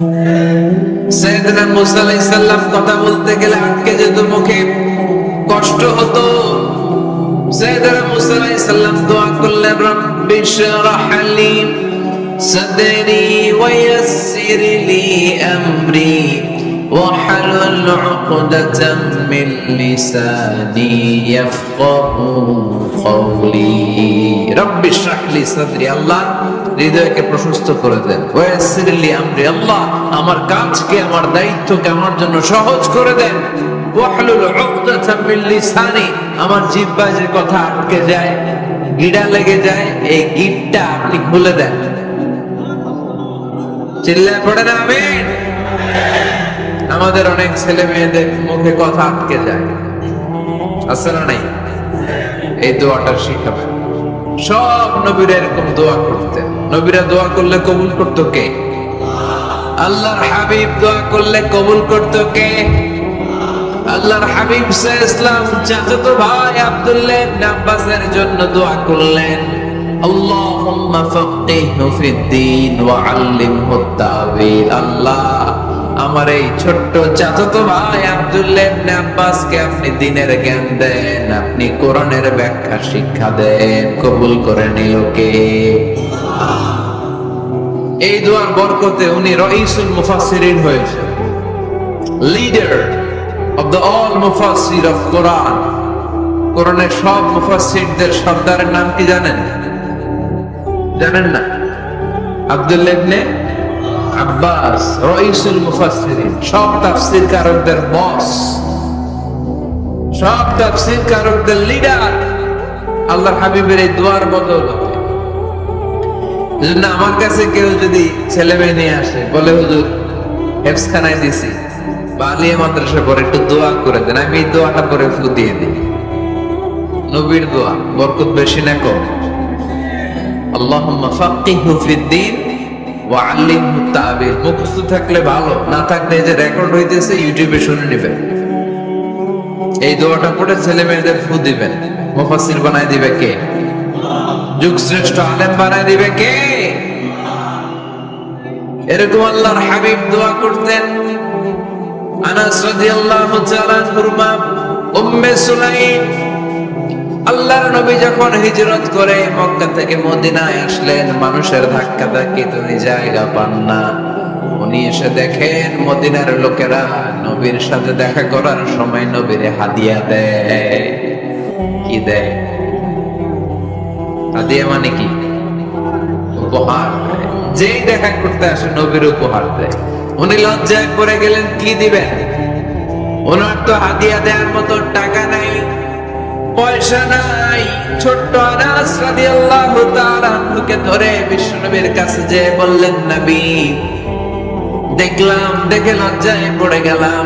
সাইয়েদনা মুসা আলাইহিস সালাম কথা বলতে গেলে আটকে যেত, মুখে কষ্ট হতো। সাইয়েদনা মুসা আলাইহিস সালাম দোয়া করলেন, রব্বি শরহ লি সাদরি ওয়া ইয়াসসির লি আমরি واحلل عقدة من لساني يفقهوا قولي رب اشرح لي صدري আল্লাহ হৃদয়কে প্রশস্ত করে দেন, ওয়াসসির লি আমরি আল্লাহ আমার কাজকে, আমার দায়িত্বকে আমার জন্য সহজ করে দেন, ওয়াহলুল উকদাতাম মিন লিসানি আমার জিহ্বায় যে কথা আটকে যায়, গিড়া লেগে যায়, এই গিটটা আপনি খুলে দেন। চিল্লায় পড়েন আমিন। আমাদের অনেক ছেলে মেয়েদের মুখে কথা আটকে যায়, আছে না নাই? এই দোয়াটা শিখাবেন। সব নবীরা এরকম দোয়া করতেন। নবীরা দোয়া করলে কবুল করতো কে? আল্লাহর হাবিব দোয়া করলে কবুল করতো কে? আল্লাহর হাবিব সাল্লাল্লাহু আলাইহি ওয়াসাল্লাম চাচাতো ভাই আব্দুল্লাহ ইবনে আব্বাসের জন্য দোয়া করলেন, আল্লাহুম্মা ফাক্কিহহু ফিদ-দীন ওয়া আল্লিমহু তা'ওয়ীল। আল্লাহ আমার এই ছোট্ট চাচাতো ভাই আব্দুল্লাহ ইবনে আব্বাসকে আপনি দ্বীনের জ্ঞান দেন, আপনি কোরআনের ব্যাখ্যা শিক্ষা দেন। কবুল করে নিল কে? এই দোয়ার বরকতে উনি রাইসুল মুফাসসিরিন হয়েছে, leader of the all mufassir of Quran। কোরআনের সব মুফাসসিরদের সর্দারের নাম কি জানেন? জানেন না? আব্দুল্লাহ ইবনে আব্বাস রাইসুল মুফাসসিরিন, সব তাফসীর কারকদের বস, সব তাফসীর কারকদের লিডার। আল্লাহর হাবিবের এই দোয়ার বদৌলতে। এজন্য আমার কাছে কেউ যদি ছেলে মেয়ে নিয়ে আসে, বলে হুজুর হেফজখানায় দিছি বা আলিয়া মাদ্রাসা পরে একটু দোয়া করে দেন, আমি এই দোয়াটা পরে ফু দিয়ে দিই। নবীর দোয়া, বরকত বেশি না কম? আল্লাহুম্মা ফাক্কিহহু ফিদ-দীন ওয়া আল্লিমহু তা'ওয়ীল। মুখস্থ থাকলে ভালো, না থাকলে যে রেকর্ড হইতেছে ইউটিউবে শুনে নেবেন। এই দোয়াটা পড়ে ছেলে মেয়েদের ফু দিবেন। মুফাসসির বানায় দিবে কে? যুগ শ্রেষ্ঠ আলেম বানায় দিবে কে? এরকম আল্লাহর হাবিব দোয়া করতেন। আনাস রাদিয়াল্লাহু তাআলা আনহুর মা উম্মে সুলাইম, আল্লাহর নবী যখন হিজরত করে মক্কা থেকে মদিনায় আসলেন, মানুষের ধাক্কা ধাক্কিতে উনি জায়গা পান না। উনি এসে দেখেন মদিনার লোকেরা নবীর সাথে দেখা করার সময় নবীরে হাদিয়া দেয়। কি দেয়? হাদিয়া মানে কি? উপহার দেয়। যেই দেখা করতে আসে নবীর উপহার দেয়। উনি লজ্জায় পড়ে গেলেন, কি দিবেন? ওনার তো হাদিয়া দেওয়ার মতো টাকা নাই, পয়সা নাই। ছোট্ট আনাস রাদিয়াল্লাহু তাআলা আনহুকে ধরে বিশ্বনবীর কাছে যে বললেন, নবী দেখলাম, দেখে লজ্জায় পড়ে গেলাম,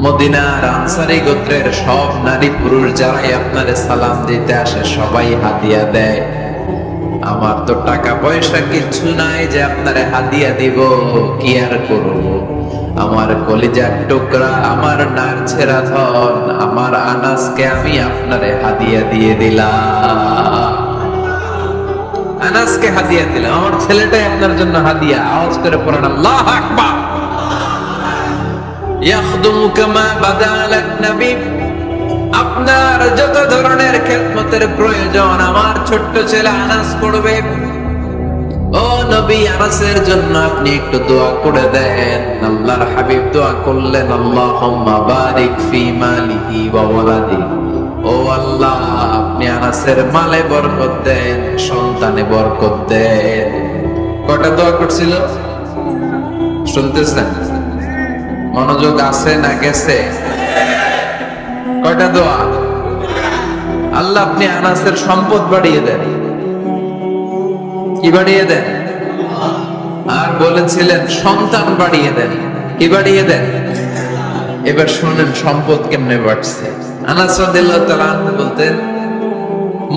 মদিনার আনসারী গোত্রের সব নারী পুরুষ যারাই আপনারে সালাম দিতে আসে সবাই হাদিয়া দেয়। আমার তো টাকা পয়সা কিছু নাই যে আপনারে হাদিয়া দিব, কি আর করব? আমার কলিজার টুকরা, আমার নারছেরা ধন, আমার আনাসকে আমি আপনারে হাদিয়া দিয়ে দিলাম। আনাসকে হাদিয়া দিলাম, আমার ছেলেটাই আপনার জন্য হাদিয়া। আওয়াজ করে পড়েন আল্লাহু আকবার। ইয়াখদুমু কামা বাদালাক নবী, আপনার যত ধরনের খেদমতের প্রয়োজন আমার ছোট্ট ছেলে আনাস করবে। ও নবী, আনাসের জন্য আপনি একটু দোয়া করে দেন। আল্লাহর হাবিব দোয়া করলেন, আল্লাহুম্মা বারিক ফি মালিহি ওয়া ওয়ালাদি। ও আল্লাহ, আপনি আনাসের মালে বরকত দেন, সন্তানে বরকত দেন। কয়টা দোয়া করছিল শুনতেছেন? মনোযোগ আছে না গেছে? কয়টা দোয়া? আল্লাহ আপনি আনাসের সম্পদ বাড়িয়ে দেন। কি বাড়িয়ে দেন? আর বলেছিলেন সন্তান বাড়িয়ে দেন। কি বাড়িয়ে দেন? এবার শুনেন সম্পদ কেমনে বাড়ছে। আনাস রাদিয়াল্লাহু তাআলা আনহু বলতেন,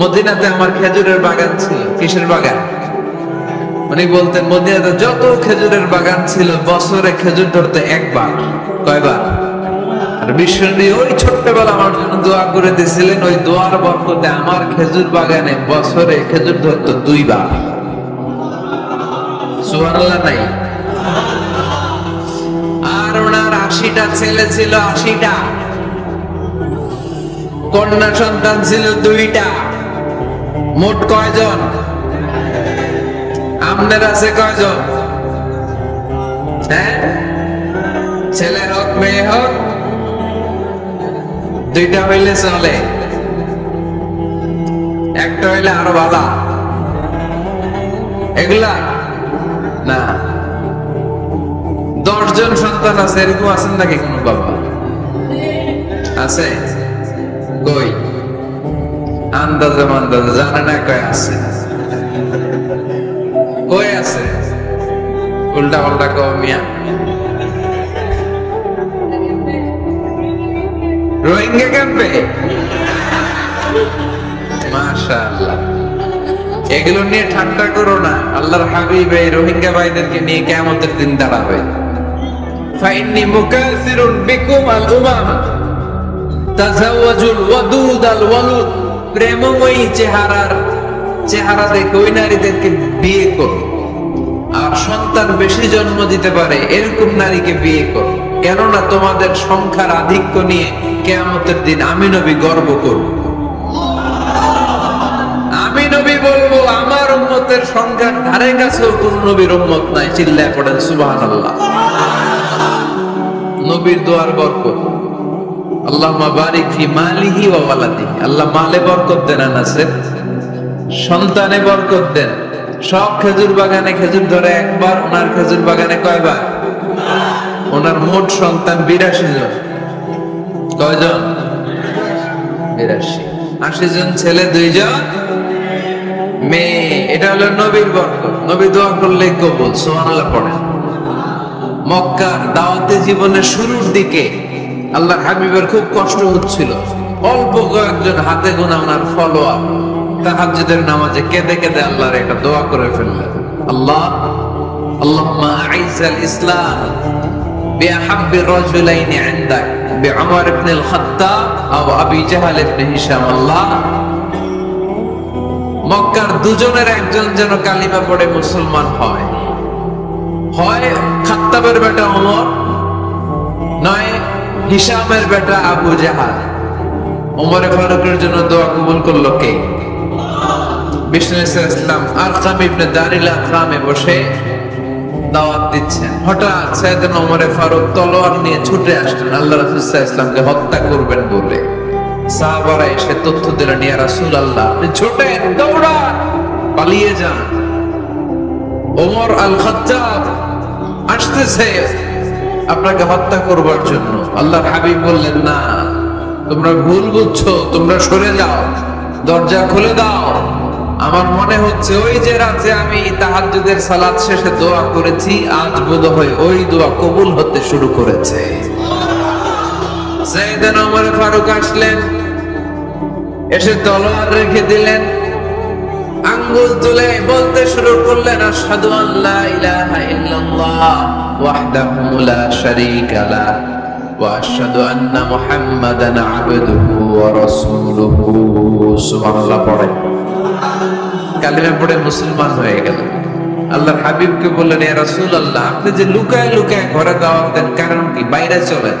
মদিনাতে আমার খেজুরের বাগান ছিল। কিসের বাগান? উনি বলতেন মদিনাতে যত খেজুরের বাগান ছিল বছরে খেজুর ধরতে একবার। কয়বার? আর বিশ্বনবী ওই ছোট্টবেলা আমার জন্য দোয়া করে দিয়েছিলেন, ওই দোয়ার বরকতে আমার খেজুর বাগানে বছরে খেজুর ধরতো 2 বার। সুবহানাল্লাহ নাই? 80টা ছেলে ছিল, 80টা। কন্যা সন্তান ছিল 2টা। মোট কয়জন? আপনার আছে কয়জন? হ্যাঁ, ছেলে হোক মেয়ে হোক 2টা হইলে চলে, একটা হইলে আরো ভালো। এগুলা না, 10 জন সন্তান আছে, এরকম আছেন নাকি কোন বাবা? আছে? কই আন্দাজে মান্দাজে জানে না কয় আছে, কই আছে? উল্টা পাল্টা কমিয়া রোহিঙ্গা ক্যাম্পে। মাশাআল্লাহ, এগুলো নিয়ে ঠাট্টা করো না। আল্লাহর হাবিব এই রোহিঙ্গা ভাইদেরকে নিয়ে কিয়ামতের দিন দাঁড়াবে। ফাইন্নী মুকাসিরুন বিকুম আল উমাম তাজাওয়াজুল ওয়াদুদ আল ওয়ালুদ। প্রেমময়ী চেহারা দেখে ওই নারীদেরকে বিয়ে করো, আর সন্তান বেশি জন্ম দিতে পারে এরকম নারীকে বিয়ে করো। কেননা তোমাদের সংখ্যার আধিক্য নিয়ে কিয়ামতের দিন আমি নবী গর্ব করব। আমি নবী বলবো আমার উম্মতের সংখ্যার ধারে কাছেও কোন নবীর উম্মত নাই। চিল্লায় পড়েন সুবহানাল্লাহ। নবীর দোয়ার বরকত। আল্লাহুম্মা বারিক ফি মালিহি ওয়া ওয়ালাদিহি। আল্লাহ মালে বরকত দেন, আনাসে সন্তানে বরকত দেন। সব খেজুর বাগানে খেজুর ধরে একবার, ওনার খেজুর বাগানে কয়বার? ওনার মোট সন্তান 82 জন। কয়জন? 82। 80 জন ছেলে, 2 জন মেয়ে। এটা হলো নবীর বরকত। নবী দোয়া করলে কবুল। সুবহানাল্লাহ পড়েন। মক্কার দাওয়াতে জীবনের শুরুর দিকে আল্লাহর হাবিবের খুব কষ্ট হচ্ছিল। অল্প কয়েকজন হাতে গোনা ওনার ফলোয়ার তাহাজ্জুদের নামাজে কেঁদে কেঁদে আল্লাহর একটা দোয়া করে ফেললেন। আল্লাহুম্মা আইজাল ইসলাম বিআহাব্বি রাজুলাইনি ইনদাক বিউমর ইবনে আল খাত্তাব আও আবি জাহল ইবনে হিশাম। আল্লাহ, মক্কার দুজনের একজন যেন কালিমা পড়ে মুসলমান হয়। হয় খাত্তাবের বেটা ওমর, নয় হিশামের বেটা আবু জাহাল। ওমরে ফারুকের জন্য দোয়া কবুল করলো কে? বিষ্ণু ইসলাম আরকাম ইবনে দারিল আরকামে বসে দাওয়াত দিচ্ছেন। হঠাৎ সাইয়েদনা ওমরে ফারুক তলোয়ার নিয়ে ছুটে আসলেন আল্লাহ রাসূল সাল্লাল্লাহু আলাইহি ওয়াসাল্লামকে হত্যা করবেন বলে। সাহাবারা এসে তথ্য দিলেন, ইয়া রাসূলুল্লাহ, আপনি ছুটেন, দৌড়ান, পালিয়ে যান, ওমর আল খাত্তাব আসতেছে আপনাকে হত্যা করবার জন্য। আল্লাহর হাবিব বললেন, না, তোমরা ভুল বুঝছো, তোমরা সরে যাও, দরজা খুলে দাও। আমার মনে হচ্ছে ওই যে রাতে আমি তাহাজ্জুদের সালাত শেষে দোয়া করেছি, আজ বোধহয় ওই দোয়া কবুল হতে শুরু করেছে। সাইয়েদনা ওমর ফারুক আসলেন, এসে তলোয়ার রেখে দিলেন, আঙ্গুল তুলে বলতে শুরু করলেন, আশহাদু আল্লা ইলাহা ইল্লাল্লাহ ওয়াহদাহু লা শারীকা লাহু ওয়া আশহাদু আন্না মুহাম্মাদান আবদুহু ওয়া রাসূলুহু। সুবহানাল্লাহ পড়ে কালিমা পড়ে মুসলমান হয়ে গেল। আল্লাহর হাবিবকে বললেন, ইয়া রাসূলুল্লাহ, আপনি যে লুকায় লুকায় ঘরে দাওয়াত দেন, কারণ কি? বাইরে চলেন।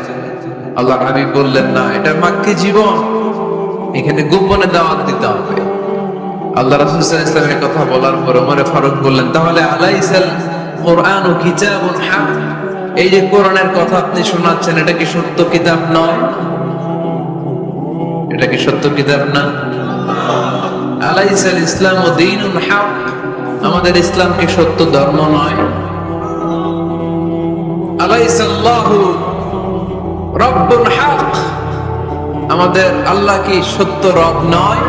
আল্লাহর হাবিব বললেন, না, এটা মাক্কি জীবন, এখানে গোপনে দাওয়াত দিতে হবে। আল্লাহ রাসূল সাল্লাল্লাহু আলাইহি ওয়াসাল্লামের কথা বলার পর ওমর ফারুক বললেন, তাহলে আলাইসাল কুরআনু কিতাবুন হক, এই যে কোরআনের কথা আপনি শোনাচ্ছেন, এটা কি সত্য কিতাব নয়? এটা কি সত্য কিতাব না? আলাইসাল ইসলামু দীনুন হক, আমাদের ইসলাম কি সত্য ধর্ম নয়? আলাইসাল্লাহু রব্বুন হক, আমাদের আল্লাহ কি সত্য রব নয়?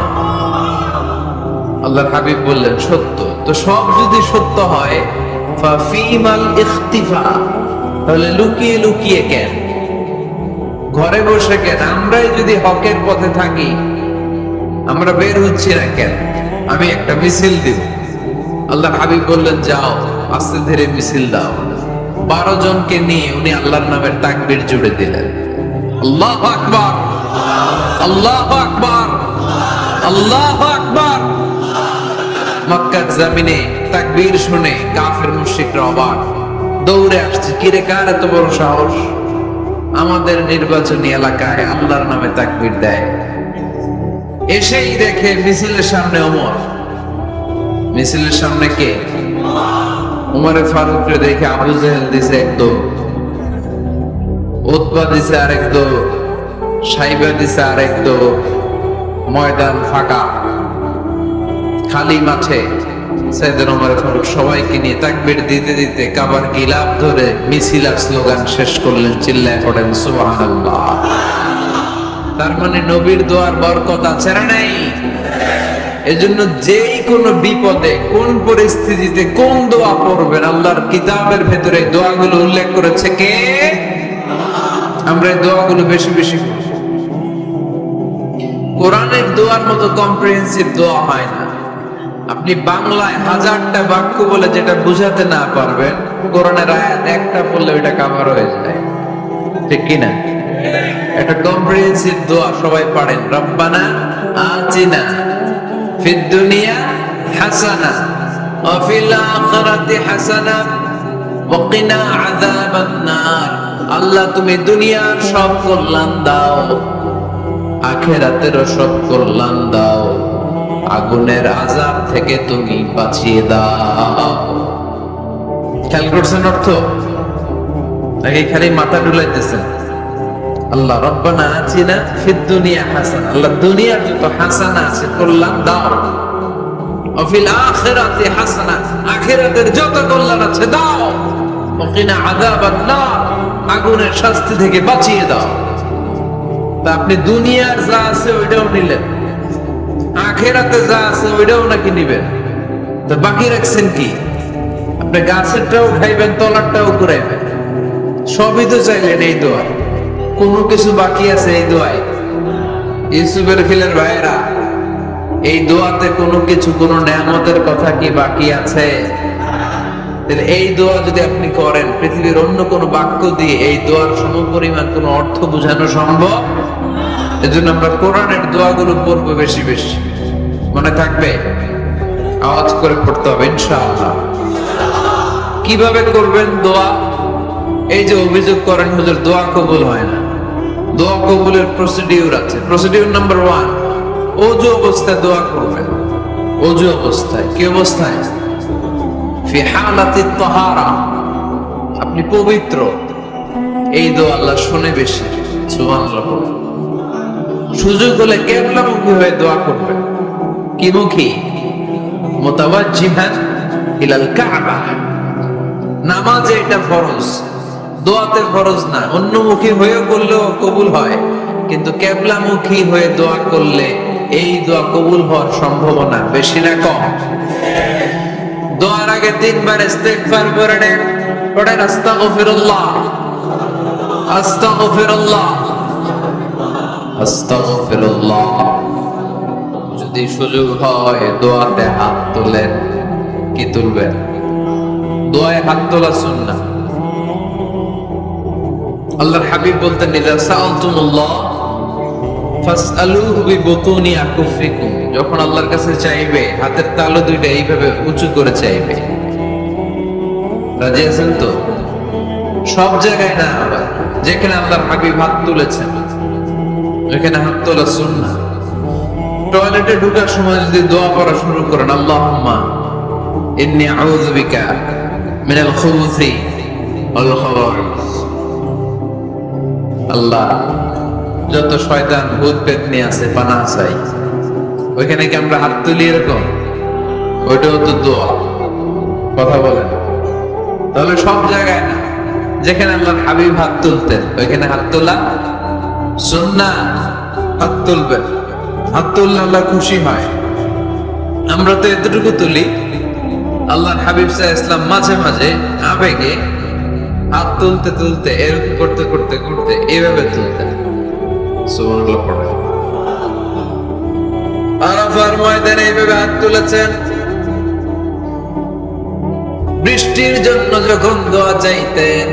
আল্লাহর হাবিব বললেন, সত্য। তো সব যদি সত্য হয়, ফাফিমাল ইখতিফা, তাহলে লুকিয়ে লুকিয়ে কেন, ঘরে বসে কেন? আমরাই যদি হকের পথে থাকি, আমরা বের হচ্ছি না কেন? আমি একটা মিছিল দিব। আল্লাহর হাবিব বললেন, যাও, আস্তে ধীরে মিছিল দাও। 12 জনকে নিয়ে উনি আল্লাহর নামের তাকবীর জুড়ে দিলেন। আল্লাহু আকবার, আল্লাহু আকবার, আল্লাহু আকবার। মক্কার জমিনে তাকবীর শুনে কাফের মুশরিকরা অবাক, দৌড়ে আসছে, কিরে কার এত বড় সাহস? আমাদের নির্বাচনী এলাকায় আল্লাহর নামে তাকবীর দেয়, এসেই দেখে মিছিলের সামনে ওমর, মিছিলের সামনে কে? উমরে ফারুককে দেখে আবু জেহেল দিছে একদম, উতবা দিছে আরেক দো, সাইবা দিছে আরেক দো, ময়দান ফাঁকা, খালি মাঠে সাইয়েদনা ওমর ফারুক সবাইকে নিয়ে তাকবীর দিতে দিতে কাবার গিলাফ ধরে মিছিল আর স্লোগান শেষ করলেন, চিল্লায় পড়েন সুবহানাল্লাহ। তার মানে নবীর দোয়ার বরকত আছে না নাই? এজন্য যেই কোন বিপদে কোন পরিস্থিতিতে কোন দোয়া পড়বেন, আল্লাহর কিতাবের ভেতরে দোয়াগুলো উল্লেখ করেছে কে? আমরা এই দোয়াগুলো বেশি বেশি করি। কোরআনের দোয়ার মতো কম্প্রিহেন্সিভ দোয়া হয় না। আপনি বাংলায় হাজারটা বাক্য বলে যেটা বুঝাতে না পারবেন, কোরআনের আয়াত একটা পড়লে ওইটা কভার হয়ে যায়, ঠিক কিনা? একটা কম্প্রিহেন্সিভ দোয়া সবাই পারেন, রব্বানা আতিনা ফিদ দুনিয়া হাসানা ওয়া ফিল আখিরাতি হাসানা ওয়া কিনা আযাবান নার। আল্লাহ তুমি দুনিয়ার সব কল্যাণ দাও, আখিরাতেরও সব কল্যাণ দাও, আগুনের আযাব থেকে তুমি বাঁচিয়ে দাও। খেয়াল করছেন অর্থ? নাকি খালি মাথা ডুলাইতেছেন? আল্লাহ রব্বানা আতিনা ফিদ দুনিয়া হাসানা, আল্লাহ দুনিয়ার যত হাসানা আছে কল্যাণ দাও, ওয়া ফিল আখিরাতি হাসানা, আখিরাতের যত কল্যাণ আছে দাও, ওয়া কিনা আযাবান নার, আগুনের শাস্তি থেকে বাঁচিয়ে দাও। তা আপনি দুনিয়ার যা আছে ওইটাও নিলেন, আখিরাতে যা আছে ওইটাও নাকি নিবেন, তো বাকি রাখছেন কি? আপনি গাছেরটাও খাইবেন, তলারটাও ঘুরাইবেন, সবই তো চাইলেন এই দোয়ায়, কোনো কিছু বাকি আছে এই দোয়ায়? ইউসুফের খিলের ভাইয়েরা, এই দোয়াতে কোনো কিছু, কোনো নেয়ামতের কথা কি বাকি আছে? এই দোয়া যদি আপনি করেন, পৃথিবীর অন্য কোনো বাক্য দিয়ে এই দোয়ার সমপরিমাণ কোনো অর্থ বোঝানো সম্ভব? এজন্য আমরা কোরআনের দোয়াগুলো পড়বো বেশি বেশি। মনে থাকবে? আওয়াজ করে পড়তে হবে ইনশাআল্লাহ। কিভাবে করবেন দোয়া? এই যে অভিযোগ করেন হুজুর দোয়া কবুল হয় না, দোয়া কবুলের প্রসিডিউর আছে। প্রসিডিউর নাম্বার 1, ওযু অবস্থায় দোয়া করবেন। ওযু অবস্থায়, কি অবস্থায়? ফি হালাতিত তাহারা, আপনি পবিত্র, এই দোয়া আল্লাহ শুনে বেশি। সুবহানাল্লাহ। সুযোগ হলে কিবলামুখী হয়ে দোয়া করবেন। কি মুখী? মুতাওয়াজ্জিহান ইলাল কাবা। নামাজে এটা ফরজ, দোয়াতে ফরজ না। অন্যমুখী হয়ে করলেও কবুল হয়, কিন্তু কিবলামুখী হয়ে দোয়া করলে এই দোয়া কবুল হওয়ার সম্ভাবনা বেশি না কম? দোয়ার আগে 3 বার ইস্তিগফার পড়েন, পড়েন আস্তাগফিরুল্লাহ, আস্তাগফিরুল্লাহ, আস্তাগফিরুল্লাহ। যদি সুযোগ হয় দোয়াতে হাত তোলেন। কি তুলবেন? দোয়ায় হাত তোলা সুন্নাহ। আল্লাহর হাবিব বলতেন, ইযা সাআলতুমুল্লাহ ফাসআলুহু বিবুতুনি আকুফিকুম। যখন আল্লাহর কাছে চাইবে, হাতের তালু দুইটা এইভাবে উঁচু করে চাইবে। রাজি আছেন তো? সব জায়গায় না, আবার যেখানে আল্লাহর হাবিব হাত তুলেছেন ওখানে হাত তোলা সুন্নাহ। টয়লেটে ঢোকার সময় যদি দোয়া করা শুরু করেন, আল্লাহুম্মা ইন্নী আউযু বিকা মিনাল খুবুসি ওয়াল খাবাইস, আল্লাহ যত শয়তান ভূত পেতনি আছে পানাহ চাই। ওইখানে কি আমরা হাত তুলি এরকম? ওইটাও তো দোয়া। কথা বলেন? তাহলে সব জায়গায় না, যেখানে আল্লাহর হাবিব হাত তুলতেন ওইখানে হাত তোলা সুন্নাহ। হাত তুলবেন, হাত তুললে আল্লাহ খুশি হয়। আমরা তো এতটুকু তুলি, আল্লাহর হাবিব সাল্লাল্লাহু আলাইহি ওয়াসাল্লাম মাঝে মাঝে আবেগে হাত তুলতে তুলতে, এরকম করতে করতে করতে এইভাবে তুলতেন। সুবহানাল্লাহ পড়ে। আরাফার ময়দানে এইভাবে হাত তুলেছেন। বৃষ্টির জন্য যখন দোয়া চাইতেন,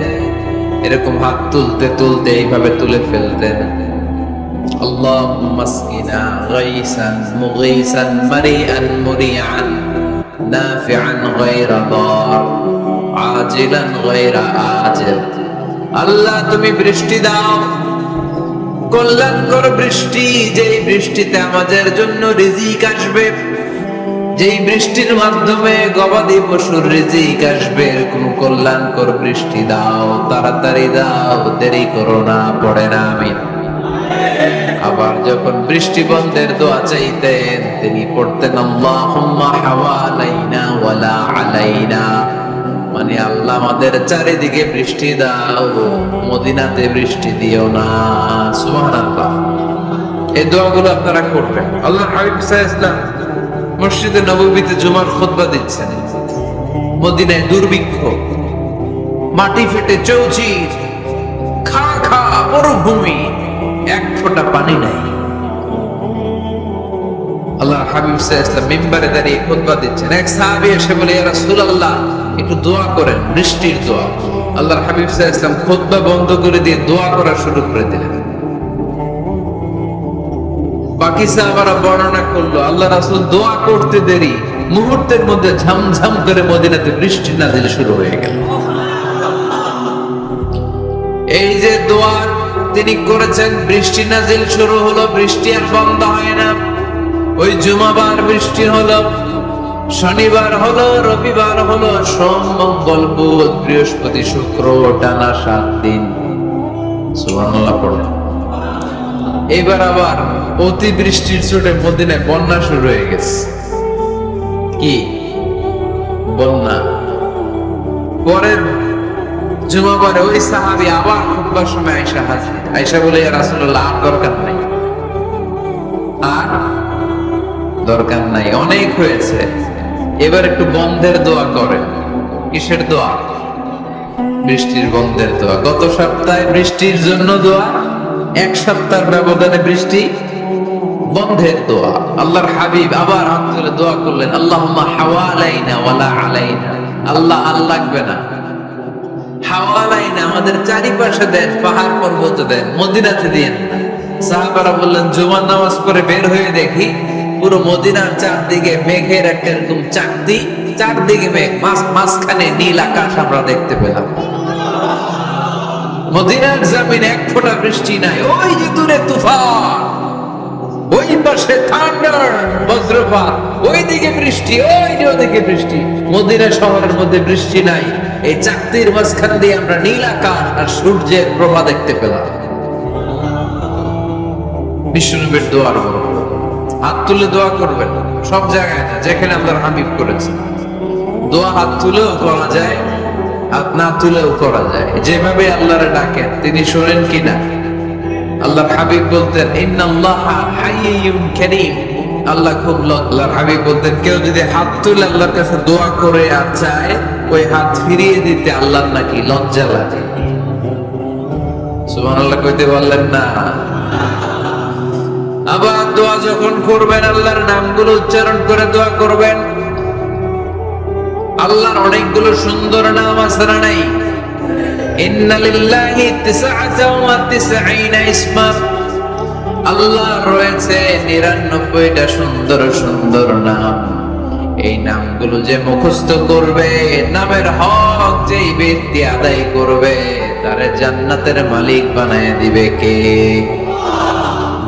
এরকম হাত তুলতে তুলতে এইভাবে তুলে ফেলতেন। আল্লাহুম্মা আসকিনা গায়সান মুগীসান মারিআন মুরিআন নাফিআন গায়রা দার আজিলান গায়রা আজিল আল্লাহ তুমি বৃষ্টি দাও, কল্যাণকর বৃষ্টি, যেই বৃষ্টিতে আমাদের জন্য রিজিক আসবে, যেই বৃষ্টির মাধ্যমে গবাদি পশুর রিজিক আসবে, এরকম কল্যাণকর বৃষ্টি দাও, তাড়াতাড়ি দাও, দেরি করো না, পড়ে না আমিন। আবার যখন বৃষ্টি বন্ধের দোয়া চাইতেন তিনি পড়তেন আল্লাহুম্মা হাওয়ালাইনা ওয়ালা আলাইনা, মানে আল্লাহ আমাদের চারিদিকে বৃষ্টি দাও, মদিনাতে বৃষ্টি দিও না। সুবহানাল্লাহ। এই দোয়াগুলো আপনারা করবেন। আল্লাহর হাবিব সাল্লাল্লাহু আলাইহি ওয়াসাল্লাম মসজিদে নববীতে জুমার খুতবা দিচ্ছেন, মদিনায় দুর্ভিক্ষ, মাটি ফেটে চৌচির, খা খা মরুভূমি, এক ফোঁটা পানি নাই। আল্লাহর হাবিব সাল্লাল্লাহু আলাইহি ওয়াসাল্লাম মিম্বারে দাঁড়িয়ে খুতবা দিচ্ছেন। এক সাহাবী এসে বলে, ইয়া রাসূলুল্লাহ একটু দোয়া করেন, বৃষ্টির দোয়া। আল্লাহর হাবিব সাল্লাল্লাহু আলাইহি ওয়াসাল্লাম খুতবা বন্ধ করে দিয়ে দোয়া করা শুরু করে দিলেন। বাকি সাহাবারা বর্ণনা করলো আল্লাহ রাসূল দোয়া করতে দেরি, মুহূর্তের মধ্যে ঝমঝম করে মদিনাতে বৃষ্টি নাজিল শুরু হয়ে গেল। এই যে দোয়া তিনি করেছেন, বৃষ্টি নাজিল শুরু হলো, বৃষ্টি আর বন্ধ হয় না। ওই জুমাবার বৃষ্টি হলো, শনিবার হলো, রবিবার হলো, সোম মঙ্গল বুধ বৃহস্পতি শুক্র, টানা 7 দিন। সুবহানাল্লাহ পড়ে। এবার আবার অতি বৃষ্টির চোটে মদিনায় বন্যা শুরু হয়ে গেছে। কি বন্যা? পরের জুমাবারে ওই সাহাবী আবার খুতবার সময় আয়েশা হাজির। আয়েশা বলে, ইয়া রাসূলুল্লাহ আর দরকার নাই, আর দরকার নাই, অনেক হয়েছে, এবার একটু বন্ধের দোয়া করেন। কিসের দোয়া? বৃষ্টির বন্ধের দোয়া। গত সপ্তাহে বৃষ্টির জন্য দোয়া, এক সপ্তাহের ব্যবধানে বৃষ্টি বন্ধের দোয়া। আল্লাহর হাবিব আবার হাত তুলে দোয়া করলেন, আল্লাহুম্মা হাওয়ালাইনা ওয়ালা আলাইনা, আল্লাহ আর লাগবে না, হাওয়ালাইনা আমাদের চারিপাশে দেন, পাহাড় পর্বত দেন, মদিনাতে দিয়েন না। সাহাবারা বললেন, জুমার নামাজ পড়ে বের হয়ে দেখি পুরো মদিনার চারদিকে মেঘের একটা এরকম চাকতি, চারদিকে মেঘ, মাঝখানে নীল আকাশ আমরা দেখতে পেলাম। মদিনার জমিন এক ফোঁটা বৃষ্টি নাই। ওই যে দূরে তুফান, ওই পাশে থান্ডার, বজ্রপাত, ওইদিকে বৃষ্টি, ওই যে ওদিকে বৃষ্টি। মদিনা শহরের মধ্যে বৃষ্টি নাই, এই চাকতির মাঝখান দিয়ে আমরা নীল আকাশ আর সূর্যের প্রভা দেখতে পেলাম। বিশ্বনবীর দোয়ার বড়, হাত তুলে দোয়া করবেন, সব জায়গায় না, যেখানে আল্লাহর হাবিব করেছে। দোয়া হাত তুলেও করা যায়, হাত না তুলেও করা যায়, যেভাবে আল্লাহরে ডাকেন তিনি শোনেন কিনা। আল্লাহর হাবিব বলতেন, ইন্নাল্লাহা হাইয়্যুন কারীম, আল্লাহ খুব, আল্লাহর হাবিব বলতেন, কেউ যদি হাত তুলে আল্লাহর কাছে দোয়া করে আর চায়, ওই হাত ফিরিয়ে দিতে আল্লাহর নাকি লজ্জা লাগে। সুবহানাল্লাহ কইতে বললেন না? আবার দোয়া যখন করবেন আল্লাহর নামগুলো উচ্চারণ করে দোয়া করবেন। আল্লাহর অনেকগুলো সুন্দর নাম আছে না নাই? ইন্না লিল্লাহি 99 ইসমা, আল্লাহর রয়েছে 99টা সুন্দর সুন্দর নাম। এই নামগুলো যে মুখস্থ করবে, নামের হক যেই ব্যক্তি আদায় করবে, তারে জান্নাতের মালিক বানায় দিবে কে?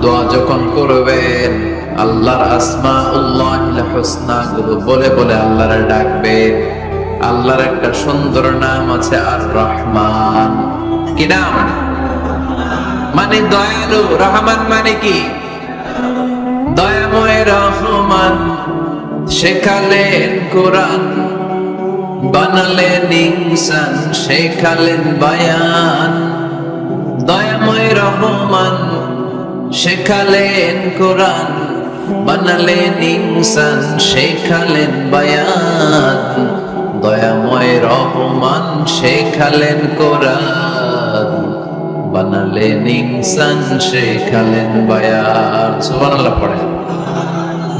দোয়া যখন করবেন আল্লাহর আসমাউল্লাহিল হুসনা গুলো বলে বলে আল্লাহরে ডাকবেন। আল্লাহর একটা সুন্দর নাম আছে আর রহমান। কি নাম? মানে দয়ালু। রহমান মানে কি? দয়াময় রহমান। শেখালেন কোরআন, বানালেন ইনসান, শেখালেন বায়ান। দয়াময় রহমান, শেখালেন কোরআন, বানালেন ইনসান, শেখালেন বায়ান। দয়াময় রহমান, শেখালেন কোরআন, বানালেন ইনসান, শেখালেন বায়ান। সুবহানাল্লাহ পড়ে।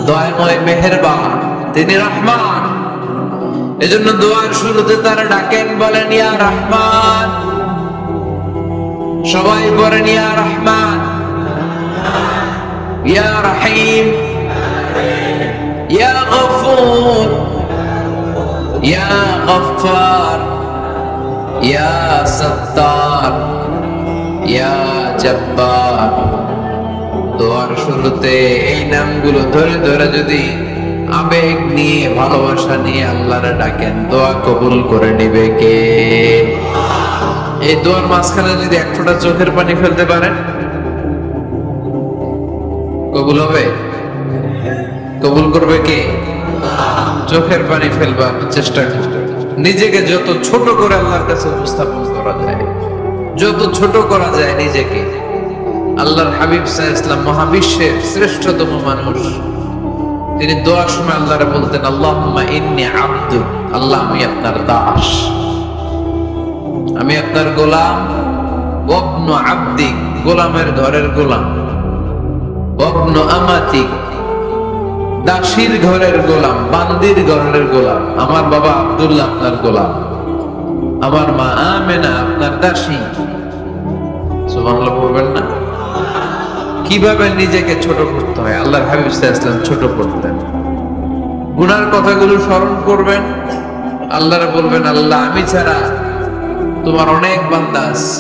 দয়াময় মেহেরবান, তিনি রহমান। এজন্য দোয়ার শুরুতে তারা ডাকেন, বলেন ইয়া রহমান। সবাই বলেন ইয়া রহমান, ইয়া রহিম, ইয়া গফুর, ইয়া গফফার, ইয়া সত্তার, ইয়া জব্বার। দোয়ার শুরুতে এই নামগুলো ধরে ধরে যদি আবেগ নিয়ে ভালোবাসা নিয়ে আল্লাহরে ডাকেন, দোয়া কবুল করে নিবে কে? এই দোয়ার মাঝখানে যদি এক ফোঁটা চোখের পানি ফেলতে পারেন, কবুল হবে? কবুল করবে কে? চোখের পানি ফেলবা চেষ্টা করবে। নিজেকে যত ছোট করে আল্লাহর কাছে উপস্থাপন করা যায়, যত ছোট করা যায় নিজেকে। আল্লাহর হাবিব সাল্লাল্লাহু আলাইহি ওয়াসাল্লাম মহাবিশ্বের শ্রেষ্ঠতম মানুষ, তিনি দোয়ার সময় আল্লাহরে বলতেন, আল্লাহুম্মা ইন্নী আবদুক, আল্লাহ আমি আপনার দাস, আমি আপনার গোলাম। ওয়াবনু আবদিক, গোলামের ঘরের গোলাম। ওয়াবনু আমাতিক, দাসীর ঘরের গোলাম, বান্দির ঘরের গোলাম। আমার বাবা আব্দুল্লাহ আপনার গোলাম, আমার মা আমেনা আপনার দাসী। সুবহানাল্লাহ পড়বেন না? কিভাবে নিজেকে ছোট করতে হয় আল্লাহর হাবিব সাল্লাল্লাহু আলাইহি ওয়াসাল্লাম ছোট করতেন। গুনার কথাগুলো স্মরণ করবেন, আল্লাহরে বলবেন, আল্লাহ আমি ছাড়া তোমার অনেক বান্দা আছে,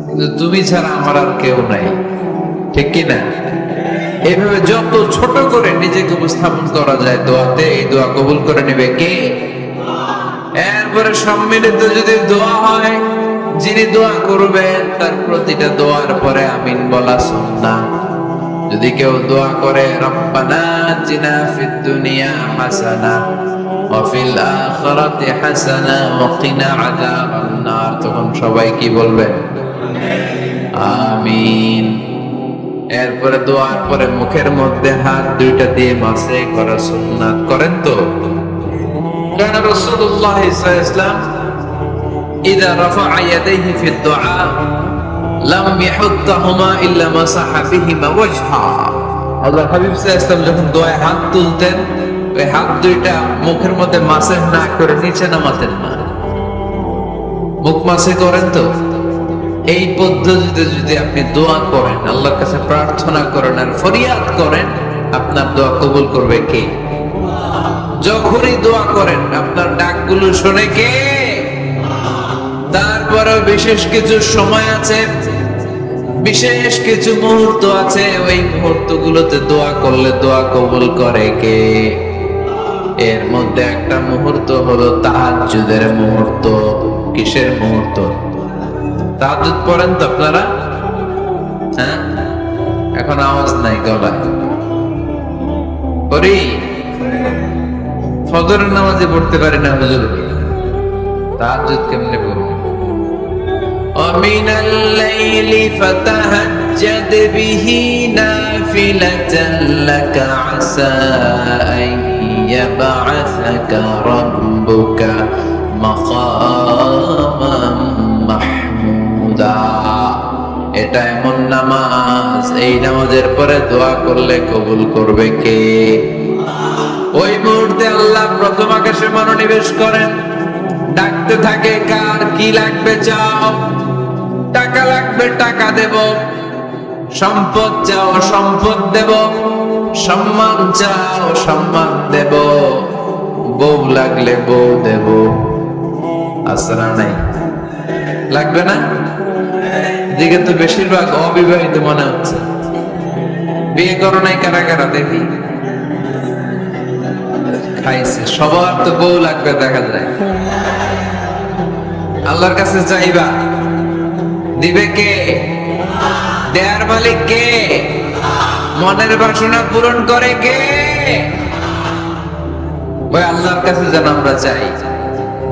কিন্তু তুমি ছাড়া আমার আর কেউ নাই, ঠিক কি না? এইভাবে যত ছোট করে নিজেকে উপস্থাপন করা যায় দোয়াতে, এই দোয়া কবুল করে নেবে কে? এরপরে সম্মিলিত যদি দোয়া হয়, যিনি দোয়া করবেন তার প্রতিটা দোয়ার পরে আমিন বলা সুন্নাহ। যদি কেউ দোয়া করে রব্বানা আতিনা ফিদ দুনিয়া হাসানা ওয়া ফিল আখিরাতি হাসানা ওয়া কিনা আযাবান নার, তখন সবাই কি বলবেন? আমিন। এরপরে দোয়ার পরে মুখের মধ্যে হাত দুইটা দিয়ে মাসে করা সুন্নাত। করেন তো? কারণ রাসূলুল্লাহ সাল্লাল্লাহু আলাইহি ওয়াসাল্লাম ইযা রাফা'a ইয়াদাইহি ফিদ দুআ লাম ইয়াহুত্তাহুমা ইল্লা মাসাহা বিহিমা ওয়াজহা। আল্লাহর হাবিব সাল্লাল্লাহু আলাইহি ওয়াসাল্লাম যখন দোয়ায় হাত তুলতেন, ওই হাত দুইটা মুখের মধ্যে মাসে না করে নিচে নামাতেন না। মুখ মাসে করেন তো? এই পদ্ধতিতে যদি আপনি দোয়া করেন, আল্লাহর কাছে প্রার্থনা করেন আর ফরিয়াদ করেন, আপনার দোয়া কবুল করবে কে? যখনই দোয়া করেন আপনার ডাকগুলো শোনে কে? তারপরেও বিশেষ কিছু সময় আছে, বিশেষ কিছু মুহূর্ত আছে, ওই মুহূর্তগুলোতে দোয়া করলে দোয়া কবুল করে কে? এর মধ্যে একটা মুহূর্ত হলো তাহাজ্জুদের মুহূর্ত। কিসের মুহূর্ত? তাহাজ্জুদ পড়েন তো আপনারা? হ্যাঁ, এখন আওয়াজ নাই গলায়। পড়ি? ফজরের নামাজে পড়তে পারি না হুজুর, তাহাজ্জুদ কেমনে পড়ব? ومن الليل فتهجد به نافلة لك عسى أن يبعثك ربك مقاما محمودا। এটা এমন নামাজ, এই নামাজের পরে দোয়া করলে কবুল করবে কে? ওই মুহূর্তে আল্লাহ প্রথম আকাশে মনোনিবেশ করেন, ডাকতে থাকে, কার কি লাগবে চাও? টাকা লাগবে টাকা দেব, সম্পদ চাও সম্পদ দেব, সম্মান চাও সম্মান দেব, বউ লাগলে বউ দেব। আসরা নাই? লাগবে না? এদিকে তো বেশিরভাগ অবিবাহিত মনে হচ্ছে। বিয়ে করো নাই কারা কারা দেখি? খাইছে। সবার তো বউ লাগবে দেখা যায়। আল্লাহর কাছে চাইবা, দিবে কে? দেয়ার মালিক কে? মনের বাসনা পূরণ করে কে? ওই আল্লাহর কাছে যেন আমরা চাই।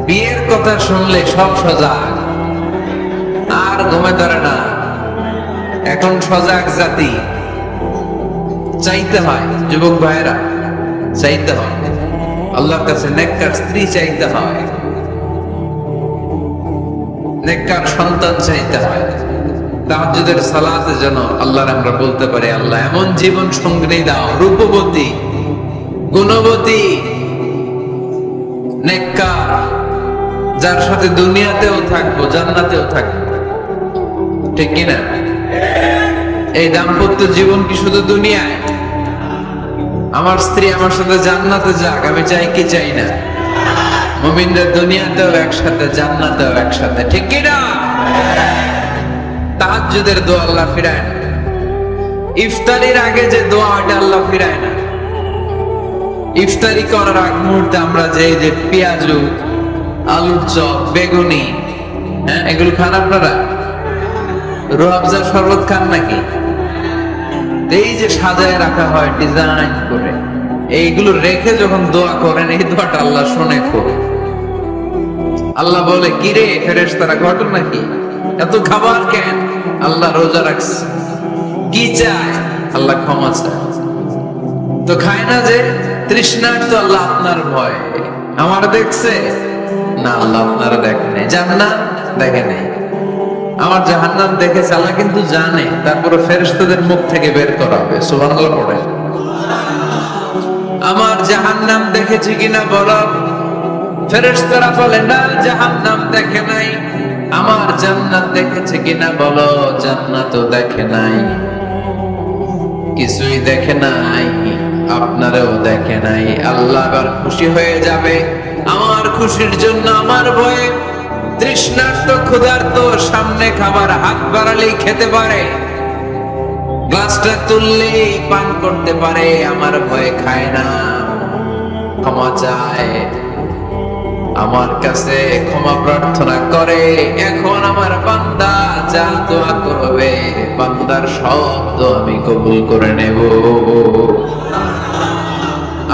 বিয়ের কথা শুনলে সব সজাগ, আর ঘুমে ধরে না। এখন সজাগ জাতি, চাইতে হয়। যুবক ভাইরা, চাইতে হয় আল্লাহর কাছে, নেককার স্ত্রী চাইতে হয়, নেককার সন্তান চাইতে হয়। তাহাজ্জুদের সালাতে যেন আল্লাহর আমরা বলতে পারি, আল্লাহ এমন জীবন সঙ্গিনী দাও, রূপবতী, গুণবতী, নেককার, যার সাথে দুনিয়াতেও থাকবো জান্নাতেও থাকবো। ঠিক কিনা? এই দাম্পত্য জীবন কি শুধু দুনিয়ায়? আমার স্ত্রী আমার সাথে জান্নাতে যাক, আমি চাই কি চাই না? মুমিনদের দুনিয়াতেও একসাথে, জান্নাতেও একসাথে, ঠিক কিনা? তাহাজ্জুদ তাহাজ্জুদের দোয়া আল্লাহ ফিরায় না। ইফতারির আগে যে দোয়া ওটা আল্লাহ ফিরায় না। ইফতারি করার আগ মুহূর্তে আমরা যে পেঁয়াজু, আলুর চপ, বেগুনি, হ্যাঁ এগুলো খান আপনারা? রুয়াবজার শরবত খান নাকি? এই যে সাজায় রাখা হয় ডিজাইন করে, এইগুলো রেখে যখন দোয়া করেন, এই দোয়াটা আল্লাহ শুনে খুব। আল্লাহ বলে, কি রে ফেরেশতারা, ঘটনা কি? এত খাবার কেন? আল্লাহ রোজা রাখছে। কি চায়? আল্লাহ ক্ষমা চায়। তো খায় না যে তৃষ্ণার, তো আল্লাহ আপনার ভয়। আমার দেখছে না, আল্লাহ আপনারা দেখে নাই। জান্নাত দেখে নাই, আমার জাহান্নাম দেখেছে আল্লাহ কিন্তু জানে। তারপরে ফেরেশতাদের মুখ থেকে বের করা হবে। সুবহানাল্লাহ পড়ে। আমার জাহান্নাম দেখেছি কিনা বলো? ফেরেশতারা বলে না, জাহান্নাম দেখে নাই। আমার জান্নাত দেখেছে কিনা বলো? জান্নাতও দেখে নাই। কিছুই দেখে নাই, আপনারও দেখে নাই। আল্লাহ আবার খুশি হয়ে যাবে। আমার খুশির জন্য আমার ভয়ে তৃষ্ণার্ত ক্ষুধার্ত সামনে খাবার হাত বাড়ালেই খেতে পারে, গ্লাসটা তুললেই পান করতে পারে, আমার ভয়ে খায় না, ক্ষমা চায়, আমার কাছে ক্ষমা প্রার্থনা করে। এখন আমার বান্দা যা দোয়া করবে, বান্দার শব্দ আমি কবুল করে নেব।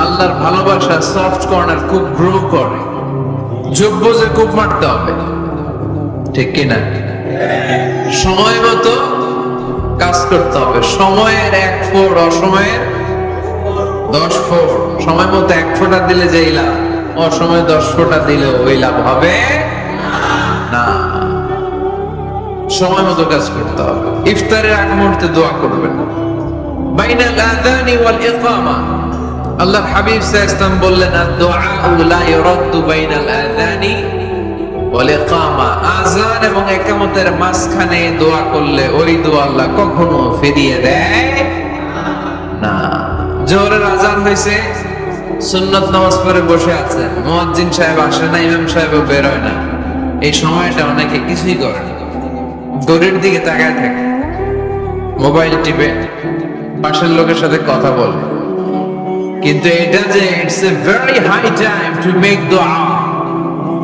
আল্লাহর ভালোবাসা সফট কর্নার খুব গ্রো করে, যোগ্য যে খুব মারতে হবে, ঠিক কিনা? সময় মতো কাজ করতে হবে। সময়ের 1 ফোঁট, অসময়ের 10 ফোঁট। সময় মতো 1 ফোঁটা দিলে যেই লাভ, অসময়ে 10 ফোঁটা দিলে ওই লাভ হবে না। সময় মতো কাজ করতে হবে। ইফতারের আগ মুহূর্তে দোয়া করবেন। বাইনাল আযানি ওয়াল ইকামা, আল্লাহর হাবিব সাল্লাল্লাহু আলাইহি ওয়াসাল্লাম বললেন, আদ-দুআউ লা ইউরাদ্দু বাইনাল আযানি ওয়াল ইকামা। আযান এবং ইকামতের মাঝখানে দোয়া করলে ওই দোয়া আল্লাহ কখনো ফিরিয়ে দেয় না। জোহরের আযান হইছে, সুন্নাত নামাজ পড়ে বসে আছেন, মুয়াজ্জিন সাহেব আসে না, ইমাম সাহেবও বের হয় না। এই সময়টা অনেকে কিছুই করে না, ঘড়ির দিকে তাকায় থাকে, মোবাইল টিপে, পাশের লোকের সাথে কথা বলে। কিন্তু এটা যে it's a very high time to make দোয়া,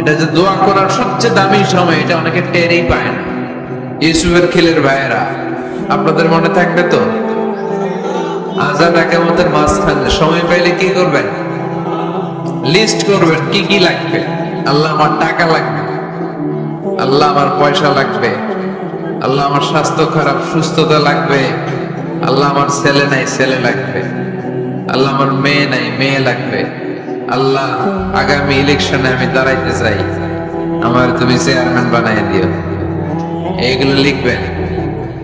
এটা যে দোয়া করার সবচেয়ে দামি সময়, এটা অনেকে টেরই পায় না। ইউসুফের খিলের ভাইয়েরা, আপনাদের মনে থাকবে তো, আযান ইকামতের মাঝখানে সময় পাইলে কি করবেন? লিস্ট করবেন কি কি লাগবে। আল্লাহ আমার টাকা লাগবে, আল্লাহ আমার পয়সা লাগবে, আল্লাহ আমার স্বাস্থ্য খারাপ, সুস্থতা লাগবে, আল্লাহ আমার ছেলে নাই, ছেলে লাগবে, আল্লাহ আমার মেয়ে নাই, মেয়ে লাগবে, আল্লাহ আগামী ইলেকশনে আমি দাঁড়াইতে চাই, আমার তুমি চেয়ারম্যান বানাই দিও। এইগুলো লিখবেন।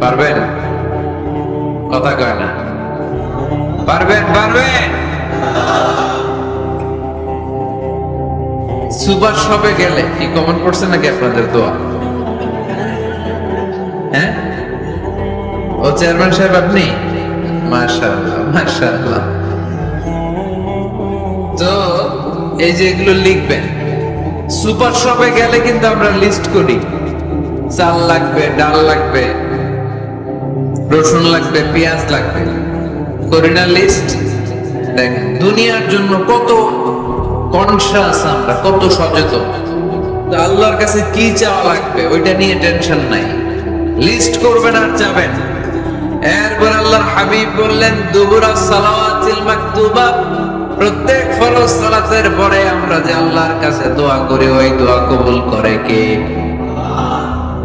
পারবেন? কথা কয় না। পারবেন? পারবেন? সুপার শপে গেলে কি কমন পড়ছে নাকি আপনাদের দোয়া? হ্যাঁ, ও চেয়ারম্যান সাহেব আপনি? মাশাআল্লাহ, মাশাআল্লাহ। তো এই যে এগুলো লিখবেন। সুপার শপে গেলে কিন্তু আমরা লিস্ট করি, চাল লাগবে, ডাল লাগবে, রসুন লাগবে, পেঁয়াজ লাগবে, করি না লিস্ট? দেখেন দুনিয়ার জন্য কত কনসাস আমরা, কত সচেতন। আল্লাহর কাছে কি চাওয়া লাগবে ওইটা নিয়ে টেনশন নাই, লিস্ট করবেন আর যাবেন। এরপর আল্লাহর হাবিব বললেন, দুবুরা সালাওয়াতিল মাকতুবা, প্রত্যেক ফরজ সালাতের পরে আমরা যে আল্লাহর কাছে দোয়া করি, ওই দোয়া কবুল করে কে?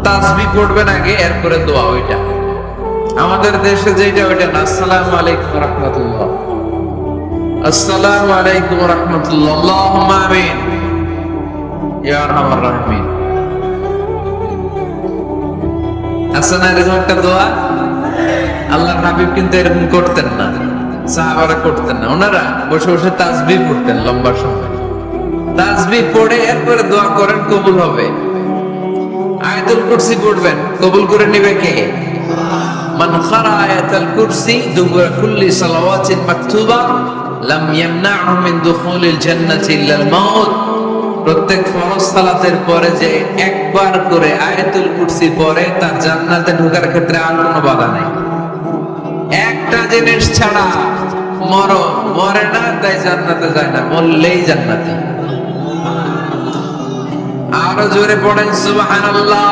তাসবিহ পড়বেন আগে, এরপরে দোয়া। ওইটা আমাদের দেশে যেটা, ওইটা না। আসসালামু আলাইকুম ওয়া রাহমাতুল্লাহ, আসসালামু আলাইকুম ওয়া রাহমাতুল্লাহ, আল্লাহুম্মা আমিন ইয়া আরহামার রাহিমিন। আসলে এরকম একটা দোয়া আল্লাহর হাবিব কিন্তু এরকম করতেন না, সাহাবারা করতেন না। ওনারা বসে বসে তাসবিহ পড়তেন লম্বা সময়। তাসবিহ পড়ে এরপরে দোয়া করেন, কবুল হবে। আয়াতুল কুরসি পড়বেন, কবুল করে নেবে কে? মান ক্বারা আয়াতুল কুরসি দুবুরা কুল্লি সালাওয়াতিন মাকতুবা লাম ইয়ামনাহু মিন দুখুলিল জান্নাতি ইল্লাল মাউত। প্রত্যেক ফরজ সালাতের পরে যে একবার করে আয়াতুল কুরসি পড়ে তার জান্নাতে ঢোকার ক্ষেত্রে আর কোনো বাধা নাই। একটা জিনিস ছাড়া মরে না, তাই জান্নাতে যায় না, বললেই জান্নাতি। আরো জোরে পড়েন সুবহানাল্লাহ।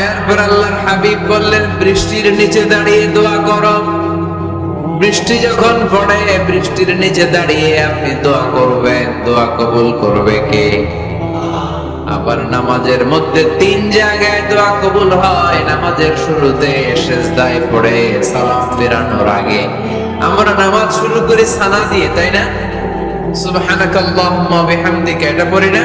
এরপর আল্লাহর হাবিব বললেন, বৃষ্টির নিচে দাঁড়িয়ে দোয়া করো। বৃষ্টি যখন পড়ে বৃষ্টির নিচে দাঁড়িয়ে আপনি দোয়া করবেন, দোয়া কবুল করবে কে? আবার নামাজের মধ্যে 3 জায়গায় দোয়া কবুল হয়। নামাজের শুরুতে সিজদায় পড়ে সালাম ফেরানোর আগে। আমরা নামাজ শুরু করি সানা দিয়ে, তাই না? সুবহানাকাল্লাহুম্মা বিহামদিকা, এটা পড়ি না?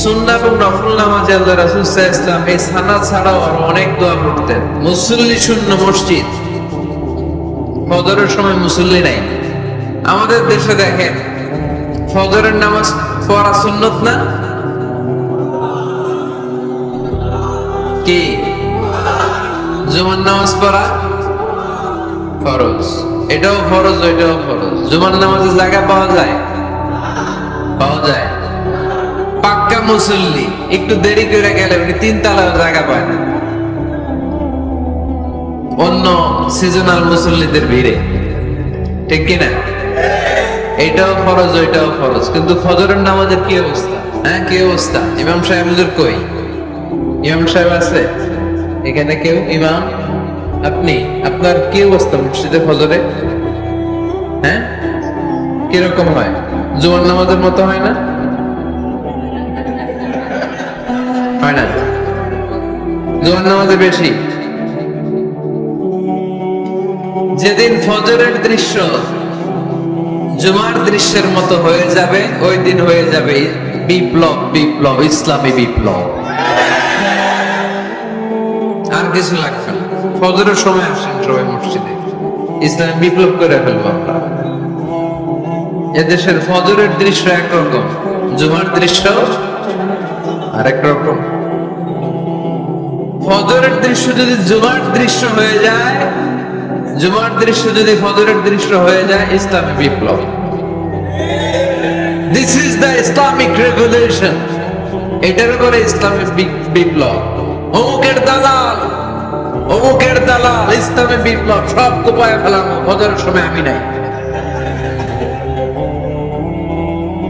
সুন্নাহ এবং নফল নামাজে আল্লাহ রাসূল সাল্লাল্লাহু আলাইহি ওয়াসাল্লাম এই সানা ছাড়াও আরো অনেক দোয়া পড়তেন। মুসল্লি শূন্য মসজিদ, ফজরের সময় মুসল্লি নাই। আমাদের দেশে দেখেন, ফজরের নামাজ পড়া সুন্নত না কি? জুমার নামাজ পড়া ফরজ, এটাও ফরজ, ওইটাও ফরজ। জুমার নামাজে জায়গা পাওয়া যায়? পাওয়া যায়। পাক্কা মুসল্লি একটু দেরি করে গেলে উনি 3 তলায় জায়গা পায় না, অন্য সিজনাল মুসল্লিদের ভিড়ে, ঠিক কিনা? এটাও ফরজ, ওইটাও ফরজ। কিন্তু ফজরের নামাজের কি অবস্থা? হ্যাঁ, কি অবস্থা? ইমাম সাহেব হুজুর কই? ইমাম সাহেব আছে এখানে? কেউ ইমাম? আপনি, আপনার কি অবস্থা মসজিদে ফজরে? হ্যাঁ, কিরকম হয়? জুমার নামাজের মতো হয় না? হয় না? জুমার নামাজে বেশি। যেদিন ফজরের দৃশ্য জুমার দৃশ্যের মতো হয়ে যাবে, ওই দিন হয়ে যাবে বিপ্লব, বিপ্লব, ইসলামী বিপ্লব। আর কিছু লাগবে না। ফজরের সময় আসেন সবাই মসজিদে, ইসলামী বিপ্লব করে ফেলবো আমরা। এদেশের ফজরের দৃশ্য একরকম, জুমার দৃশ্য আরেক রকম। ফজরের দৃশ্য যদি জুমার দৃশ্য হয়ে যায়, জুমার দৃশ্য যদি ফজরের দৃশ্য হয়ে যায়, ইসলামী বিপ্লব। This is the Islamic revolution. এটার উপরে ইসলামিক বিপ্লব। অমুকের দালাল, অমুকের দালাল, ইসলামী বিপ্লব সব কোপায় ফেলানো। ফজরের সময় আমি নাই,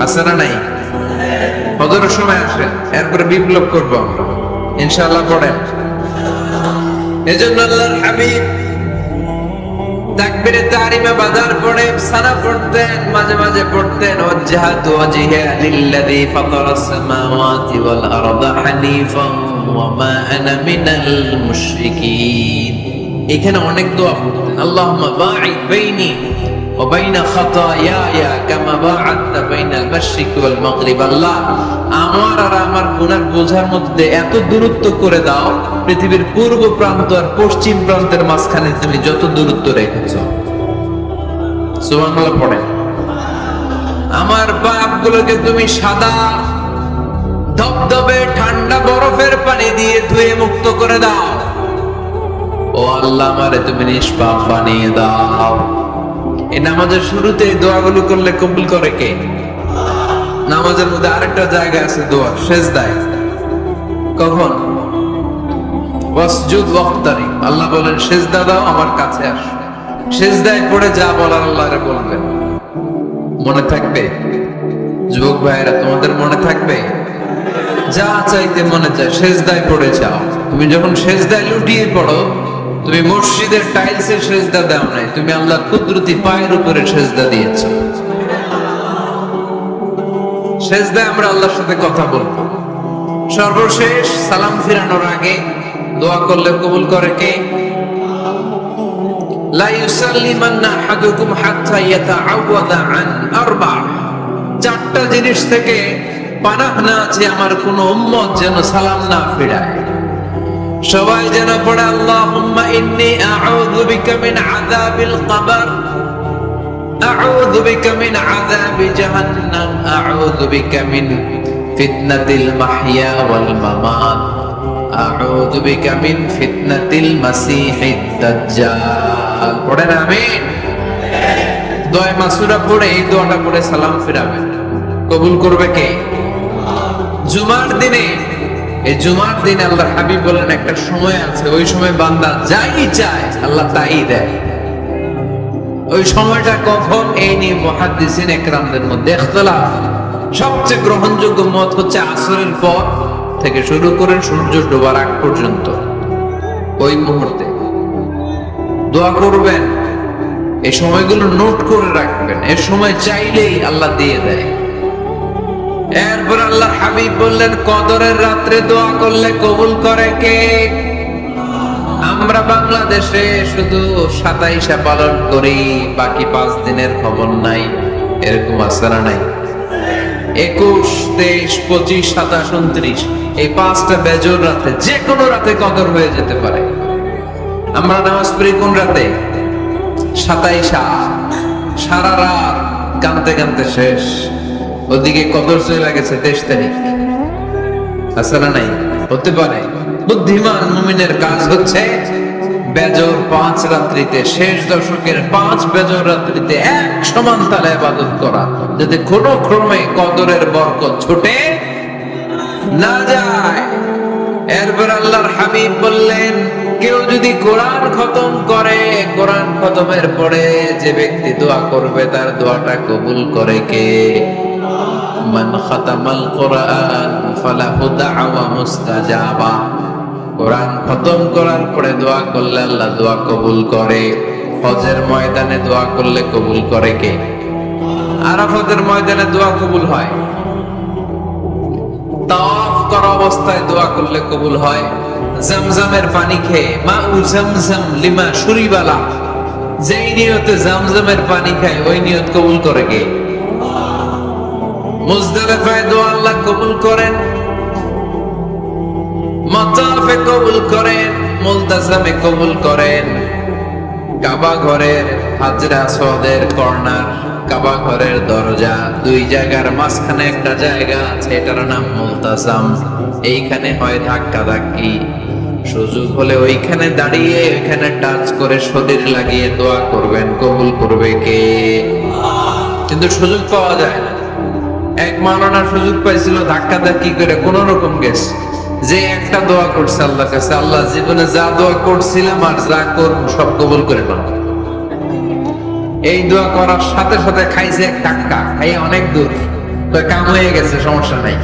আছে না নাই? ফজরের সময় আসে, এরপরে বিপ্লব করবো আমরা ইনশাআল্লাহ। পড়েন। এজন্য আল্লাহর হাবিব তাকবীরে তাহরিমে বাজার পড়ে সানা পড়তেন, মাঝে মাঝে পড়তেন ওয়াজহাতু ওয়াজহিয়া লিল্লাযী ফাতারাস সামাওয়াতি ওয়াল আরদা হানিফান ওয়া মা আনা মিনাল মুশরিকিন। এখানে অনেক দোয়া পড়তেন। আল্লাহুম্মা বাঈদ বাইনি ওয়া বাইনা খাতায়ায়া কামা বা'আদতা বাইনাল মাশরিকি ওয়াল মাগরিব। আল্লাহ, আমার আর আমার গুনার বোঝার মধ্যে এত দূরত্ব করে দাও, পৃথিবীর পূর্ব প্রান্ত আর পশ্চিম প্রান্তের মাঝখানে তুমি যত দূরত্ব রেখেছো। সুবহানাল্লাহ পড়েন। আমার পাপগুলোকে তুমি সাদা ধবধবে ঠান্ডা বরফের পানি দিয়ে ধুয়ে মুক্ত করে দাও। ও আল্লাহ, আমারে তুমি নিষ্পাপ বানিয়ে দাও। এই নামাজের শুরুতে এই দোয়াগুলো করলে কবুল করে কে? নামাজের মধ্যে আরেকটা জায়গা আছে দোয়া, সেজদায়। কখন? ওয়াসজুদ ওয়াক্তারি। আল্লাহ বলেন সেজদা দাও, আমার কাছে আসো। সেজদায় পড়ে যা বলার আল্লাহরে বলবেন। মনে থাকবে? যুবক ভাইয়েরা, তোমাদের মনে থাকবে? যা চাইতে মনে চায় সেজদায় পড়ে যাও। তুমি যখন সেজদায় লুটিয়ে পড়ো, তুমি মসজিদের টাইলসের সেজদা দাও নাই, তুমি আল্লাহর কুদরতি পায়ের উপরে সেজদা দিয়েছো। সেজদায় আমরা আল্লাহর সাথে কথা বলবো। সর্বশেষ সালাম ফিরানোর আগে দোয়া করলে কবুল করে কে? লা ইউসাল্লিমান্না আহাদুকুম হাত্তা ইয়াতাআওয়াদা আন আরবা। 4টা জিনিস থেকে পানাহ না আছে আমার কোন উম্মত যেন সালাম না ফিরায়। সবাই যেন পড়ে আল্লাহুম্মা ইন্নী আউযু বিকা মিন আযাবিল কবর, আউযু বিকা মিন আযাবি জাহান্নাম, আউযু বিকা মিন ফিতনাতিল মাহইয়া ওয়াল মামাত, আউযু বিকা মিন ফিতনাতিল মাসিহিদ দাজ্জাল। পড়েন আমিন। দোয়া মাসুরা পড়ে এই দোয়াটা পড়ে সালাম ফিরাবেন। কবুল করবে কে? জুমার দিনে, এই জুমার দিনে আল্লাহ হাবিব বলেন একটা সময় আছে, ওই সময় বান্দা যাই চায় আল্লাহ তাই দেয়। ওই সময়টা কখন? এই নিয়ে মুহাদ্দিসিন একরামদের মধ্যে ইখতিলাফ। সবচেয়ে গ্রহণযোগ্য মত হচ্ছে আসরের পর থেকে শুরু করে সূর্য ডোবার আগ পর্যন্ত, ওই মুহূর্তে দোয়া করবেন। এই সময়গুলো নোট করে রাখবেন, এর সময় চাইলেই আল্লাহ দিয়ে দেয়। এরপর আল্লাহ হাবিব বললেন কদরের রাত্রে দোয়া করলে কবুল করে কে? আমরা বাংলাদেশে শুধু 27 পালন করি, বাকি 5 দিনের খবর নাই। এরকম আছে না নাই? 21, 23, 25, 27, 29 এই 5টা বেজোর রাতে, যে কোনো রাতে কদর হয়ে যেতে পারে। আমরা নামাজ পড়ি কোন রাতে? 27, সারা রাত কানতে কানতে শেষ, ওদিকে কদর চলে গেছে 23 তারিখ। আছে না নাই? হতে পারে। বুদ্ধিমান মুমিনের কাজ হচ্ছে বেজর 5 রাত্রিতে, শেষ দশকের 5 বেজর রাত্রিতে এক সমান তালে ইবাদত করা, যাতে কোনো ক্রমে কদরের বরকত ছুটে না যায়। এরপর আল্লাহর হাবিব বললেন কেউ যদি কোরআন খতম করে, কোরআন খতমের পরে যে ব্যক্তি দোয়া করবে তার দোয়াটা কবুল করে কে? মান খাতামাল কোরআন ফালাহু দাওয়া মুস্তাজাবা। কোরআন খতম করার পরে দোয়া করলে আল্লাহ দোয়া কবুল করে। হজের ময়দানে দোয়া করলে কবুল করে কে? আরাফাতের ময়দানে দোয়া কবুল হয়। তাওয়াফ করা অবস্থায় দোয়া করলে কবুল হয়। জামজামের পানি খেয়ে, মাউ জামজাম লিমা শুরিবালা, যেই নিয়তে জামজামের পানি খায় ওই নিয়ত কবুল করে কে? মুজদালিফায় দোয়া আল্লাহ কবুল করেন, মাতাফে কবুল করেন, মুলতাজামে কবুল করেন। কাবা ঘরের হাজরা আসওয়াদের কর্নার, কাবা ঘরের দরজা, দুই জায়গার মাঝখানে একটা জায়গা আছে, এটার নাম মুলতাজাম। এইখানে হয় ধাক্কা ধাক্কি, সুযোগ হলে ওইখানে দাঁড়িয়ে ওইখানে টাচ করে শরীর লাগিয়ে দোয়া করবেন, কবুল করবে কে? কিন্তু সুযোগ পাওয়া যায় না। এক মাওলানা সুযোগ পাইছিল, ধাক্কা ধাক্কি করে কোন রকম গেছে, যে একটা দোয়া করছে আল্লাহর কাছে, আল্লাহ জীবনে যা দোয়া করছিলাম আর যা করব সব কবুল করে নাও। এই দোয়া করার সাথে সাথে খাইছে এক টাক্কা, খাই অনেক দূর, তো কাম হয়ে গেছে, সমস্যা নাই।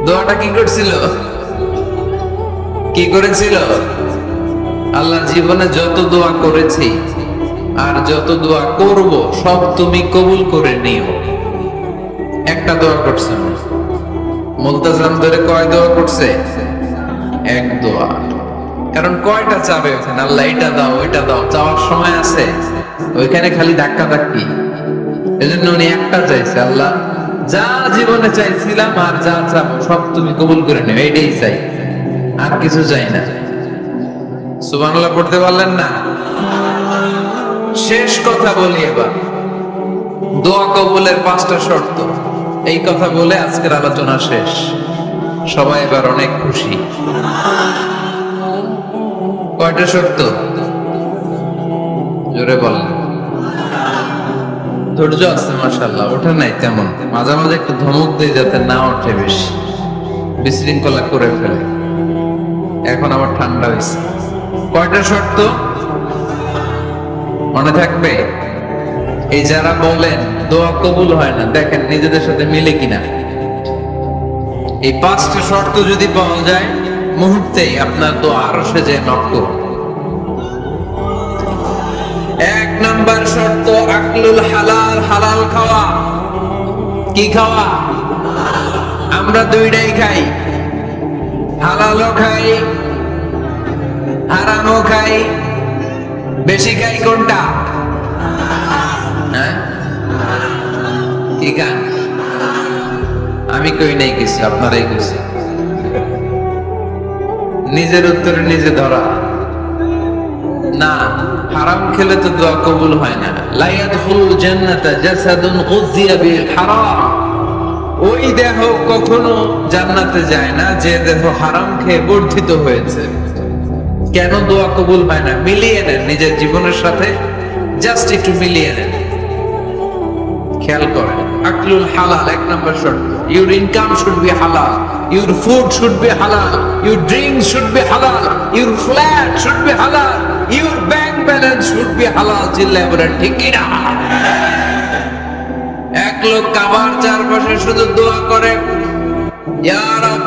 দোয়াটা কি করছিল? কি করেছিল? আল্লাহ জীবনে যত দোয়া করেছি আর যত দোয়া করব সব তুমি কবুল করে নিও। একটা দোয়া করছে না। মুলতাজাম ধরে কয় দোয়া করছে? এক দোয়া। কারণ কয়টা চাবে ওখানে? আল্লাহ এটা দাও ওইটা দাও, চাওয়ার সময় আছে? ওইখানে খালি ধাক্কা ধাক্কি। এজন্য উনি একটা চাইছে, আল্লাহ যা জীবনে চাইছিলাম আর যা চাবো সব তুমি কবুল করে নিও, এইটাই চাই, আর কিছু চাই না। সুবহানাল্লাহ পড়তে পারলেন না? শেষ কথা বলি এবার, দোয়া কবুলের 5টা শর্ত। এই কথা বলে আজকের আলোচনা শেষ। সবাই এবার অনেক খুশি। কয়টা শর্ত? জোরে বলেন। ধৈর্য আছে মাশাআল্লাহ, ওঠে নাই তেমন, মাঝে মাঝে একটু ধমক দিয়ে যাতে না ওঠে, বেশি বিশৃঙ্খলা করে ফেলে। এখন আবার ঠান্ডা হয়েছে। কয়টা শর্ত মনে থাকবে? এই যারা বলেন দোয়া কবুল হয় না, দেখেন নিজেদের সাথে মিলে কিনা। এই 5টা শর্ত যদি পাওয়া যায়, মুহূর্তেই আপনার দোয়া আরশে যে নক করবে। 1 নাম্বার শর্ত আকলুল হালাল, হালাল খাওয়া। কি খাওয়া? আমরা দুইটাই খাই, হালালও খাই হারামও খাই। বেশি খাই কোনটা? হ্যাঁ, কি খান? আমি কই নাই কিছু, আপনারাই কইছেন। নিজের উত্তরে নিজে ধরা না। হারাম খেলে তো দোয়া কবুল হয় না। লা ইয়াদখুলুল জান্নাতা জাসাদুন গুযিয়া বিল হারাম। ওই দেহ কখনো জান্নাতে যায় না যে দেহ হারাম খেয়ে বর্ধিত হয়েছে। কেন দোয়া কবুল হয় না? মিলিয়ে নেন নিজের জীবনের সাথে, জাস্ট একটু মিলিয়ে নেন, খেয়াল করেন। আকলুল হালাল এক নাম্বার শর্ত। Your income should be halal, your food should be halal, your drinks should be halal, your flat should be halal, your bank balance should be halal। চিল্লায় বলেন ঠিক কি না? এক লোক কাবার চারপাশে শুধু দোয়া করে, ইয়া রব,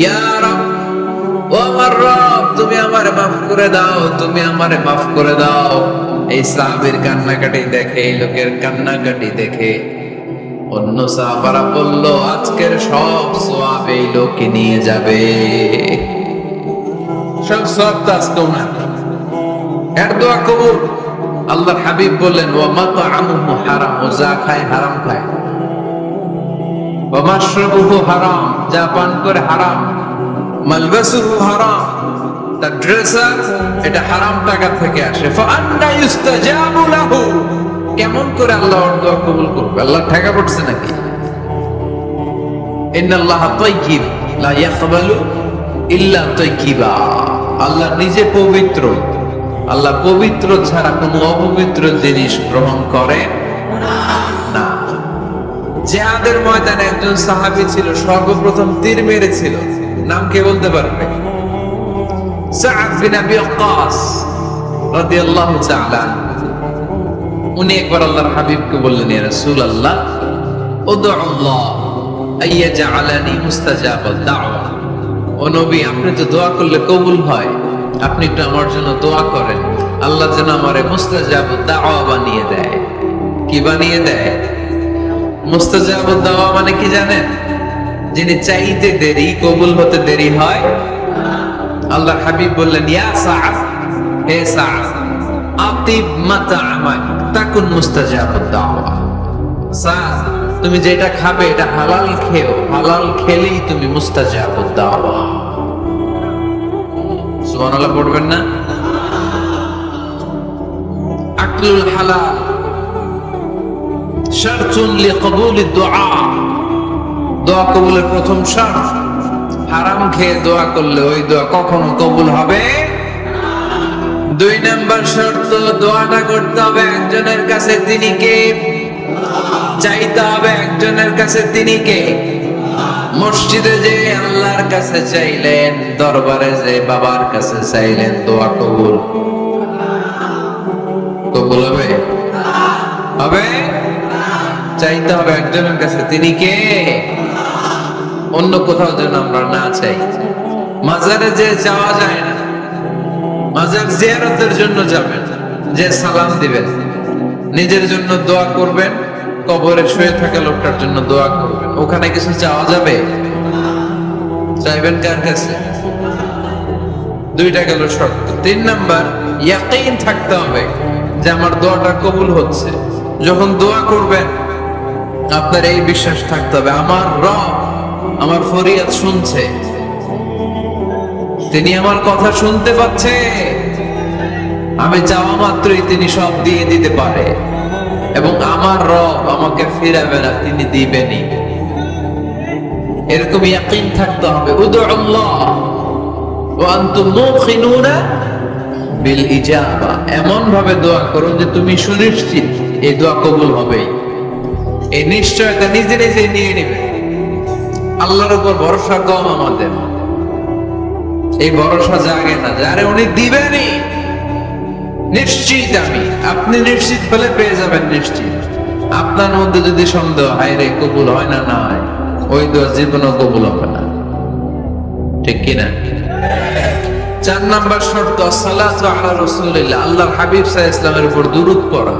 ইয়া রব, ও আমার রব, তুমি আমারে মাফ করে দাও, তুমি আমারে মাফ করে দাও। এই সাহাবীর কান্নাকাটি দেখে, এই লোকের কান্নাকাটি দেখে অন্য সাহাবারা বলল, আজকের সব সওয়াব এই লোকে নিয়ে যাবে, সব সওয়াব তো আজকে ওনার। এর দোয়া কবুল। আল্লাহর হাবিব বললেন, ওয়া মাতআমুহু হারাম, ও যা খায় হারাম খায়, ওয়া মাশরাবুহু হারাম, যা পান করে হারাম, মালবাসুহু হারাম, তার ড্রেসার এটা হারাম টাকা থেকে আসে। ফাআন্না ইউস্তাজাবু লাহু, কেমন করে আল্লাহ ওর দোয়া কবুল করবে? আল্লাহ ঠেকা পড়ছে নাকি? ইন্নাল্লাহা তাইয়্যিব লা ইয়াকবালু ইল্লা তাইয়্যিবা, আল্লাহ নিজে পবিত্র, আল্লাহ পবিত্র ছাড়া কোনো অপবিত্র জিনিস গ্রহণ করে না। জিহাদের ময়দানে একজন সাহাবী ছিল, সর্বপ্রথম তীর মেরেছিল, নাম কে বলতে পারবে? সাআদ বিন আবি ওয়াক্কাস রাদিয়াল্লাহু তাআলা। উনি একবার আল্লাহর হাবিবকে বললেন, ইয়া রাসূলুল্লাহ, উদউ আল্লাহ আইয়াজআলানি মুস্তাজাবাদ দাওয়া। ও নবী, আপনি তো দোয়া করলে কবুল হয়, আপনি একটু আমার জন্য দোয়া করেন, আল্লাহ যেন আমারে মুস্তাজাবাদ দাওয়া বানিয়ে দেয়। কি বানিয়ে দেয়? মুস্তাজাবাদ দাওয়া মানে কি জানেন? যিনি চাইতে দেরি, কবুল হতে দেরি হয়। আল্লাহর হাবিব বললেন, ইয়া সাআদ, হে সাআদ, আতিব মাতআমাক তাকুন মুস্তাজাবাদ দাওয়া। সাআদ, তুমি যেটা খাবে এটা হালাল খেও, হালাল খেলেই তুমি মুস্তাজাবাদ দাওয়া। সুবহানাল্লাহ পড়বেন না? আকলুল হালাল শারতুন লিকবুলিদ দুআ, দোয়া কবুলের প্রথম শর্ত। হারাম খেয়ে দোয়া করলে ওই দোয়া কখনো কবুল হবে। দুই নাম্বার শর্ত, দোয়াটা করতে হবে একজনের কাছে, তিনি কে? চাইতে হবে একজনের কাছে, তিনি কে? মসজিদে যে আল্লাহর কাছে চাইলেন, দরবারে যে বাবার কাছে চাইলেন, দোয়া কবুল কবুল হবে? হবে? চাইতে হবে একজনের কাছে, তিনি কে? অন্য কোথাও যেন আমরা না চাই। মাজারে যে যাওয়া যায় না, মাজার জিয়ারতের জন্য যাবেন, যে সালাম দিবেন, নিজের জন্য দোয়া করবেন, কবরে শুয়ে থাকা লোকটার জন্য দোয়া করবেন। ওখানে কিছু চাওয়া যাবে? চাইবেন কার কাছে? দুইটা গেল শর্ত। তিন নাম্বার, ইয়াকিন থাকতে হবে যে আমার দোয়াটা কবুল হচ্ছে। যখন দোয়া করবেন আপনার এই বিশ্বাস থাকতে হবে, আমার রব আমার ফরিয়াদ শুনছে, তিনি আমার কথা শুনতে পাচ্ছে, আমি চাওয়া মাত্রই তিনি সব দিয়ে দিতে পারে, এবং আমার রব আমাকে ফিরাবে না, তিনি দিবেনই। এরকম ইয়াকিন থাকতে হবে। উদউ আল্লাহ ওয়া আনতুম মুখিনুনা বিল ইজাবা, এমন ভাবে দোয়া করুন যে তুমি সুনিশ্চিত এই দোয়া কবুল হবেই। এই নিশ্চয়তা নিজে নিজে নিয়ে নেবে। আল্লাহর উপর ভরসা কম আমাদের, এই ভরসা জাগে না যারে উনি দিবেনই, নিশ্চিত আমি। আপনি নিশ্চিত হলে পেয়ে যাবেন নিশ্চিত। আপনার মধ্যে যদি সন্দেহ, হায় রে কবুল হয় না, না হয়, ওই দোয়া জীবনও কবুল হবে না। ঠিক কিনা? চার নাম্বার শর্ত, সালাতু আলা রাসূলিল্লাহ, আল্লাহর হাবিব সাল্লাল্লাহু আলাইহি ওয়াসাল্লামের উপর দুরূদ পড়া।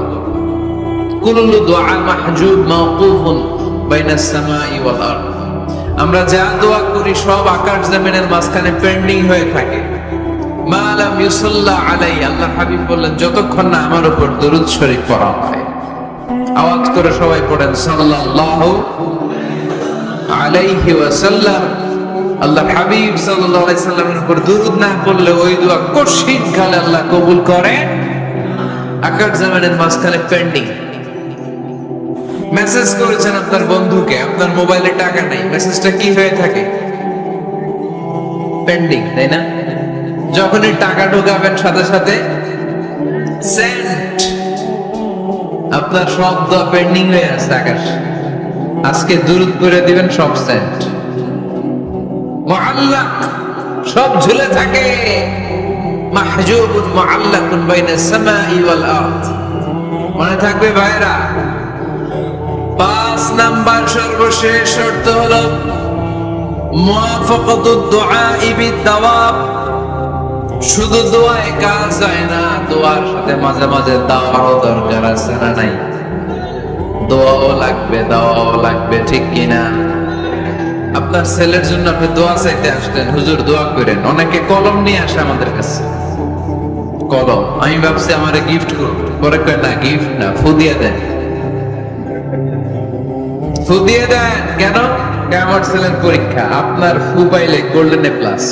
কুল্লু দুআ মাহজুব মাওকুফুন বাইনাস সামাই ওয়াল আরদ, আমরা যা দোয়া করি সব আকাশ জমিনের মাঝখানে পেন্ডিং হয়ে থাকে। মা লাম ইউসাল্লা আলাই, আল্লাহর হাবিব বললেন যতক্ষণ না আমার উপর দরুদ শরীফ পড়া হয়। আওয়াজ করে সবাই পড়েন সাল্লাল্লাহু আলাইহি ওয়াসাল্লাম। আল্লাহর হাবিব সাল্লাল্লাহু আলাইহি সাল্লামের উপর দরুদ না পড়লে ওই দোয়া কঠিন কালে আল্লাহ কবুল করে। আকাশ জমিনের মাঝখানে পেন্ডিং। মেসেজ করেছেন আপনার বন্ধুকে, আপনার মোবাইলে টাকা নাই, মেসেজটা কি হয়ে থাকে? পেন্ডিং, তাই না? যখনই টাকা ঢোকাবেন সাথে সাথে সেন্ড, আপনার সব দোয়া পেন্ডিং হয়ে আছে আকাশে। আজকে দুরূদ করে দিবেন, সব সেন্ট মুআল্লাক, সব ঝুলে থাকে। মাহজুবুন মুআল্লাকুন বাইনাস সামাই ওয়াল আরদ। মনে থাকবে ভাইরা। 5 নাম্বার সর্বশেষ শর্ত হলো মুওয়াফাকাতুদ দুআই বিদ-দাওয়াব। শুধু দোয়ায় কাজ হয় না, দোয়ার সাথে মাঝে মাঝে দাওয়ারও দরকার আছে না নাই? দোয়াও লাগবে, দাওয়াও লাগবে, ঠিক কিনা? আপনার ছেলের জন্য আপনি দোয়া চাইতে আসলেন, হুজুর দোয়া করেন। অনেকে কলম নিয়ে আসে আমাদের কাছে, কলম। আমি ভাবছি আমারে গিফট করব, পরে কয় না, গিফট না, ফু দিয়ে দেন। ফু দিয়ে দেন কেন? আমার ছেলের পরীক্ষা, আপনার ফু পাইলে গোল্ডেন এ প্লাস।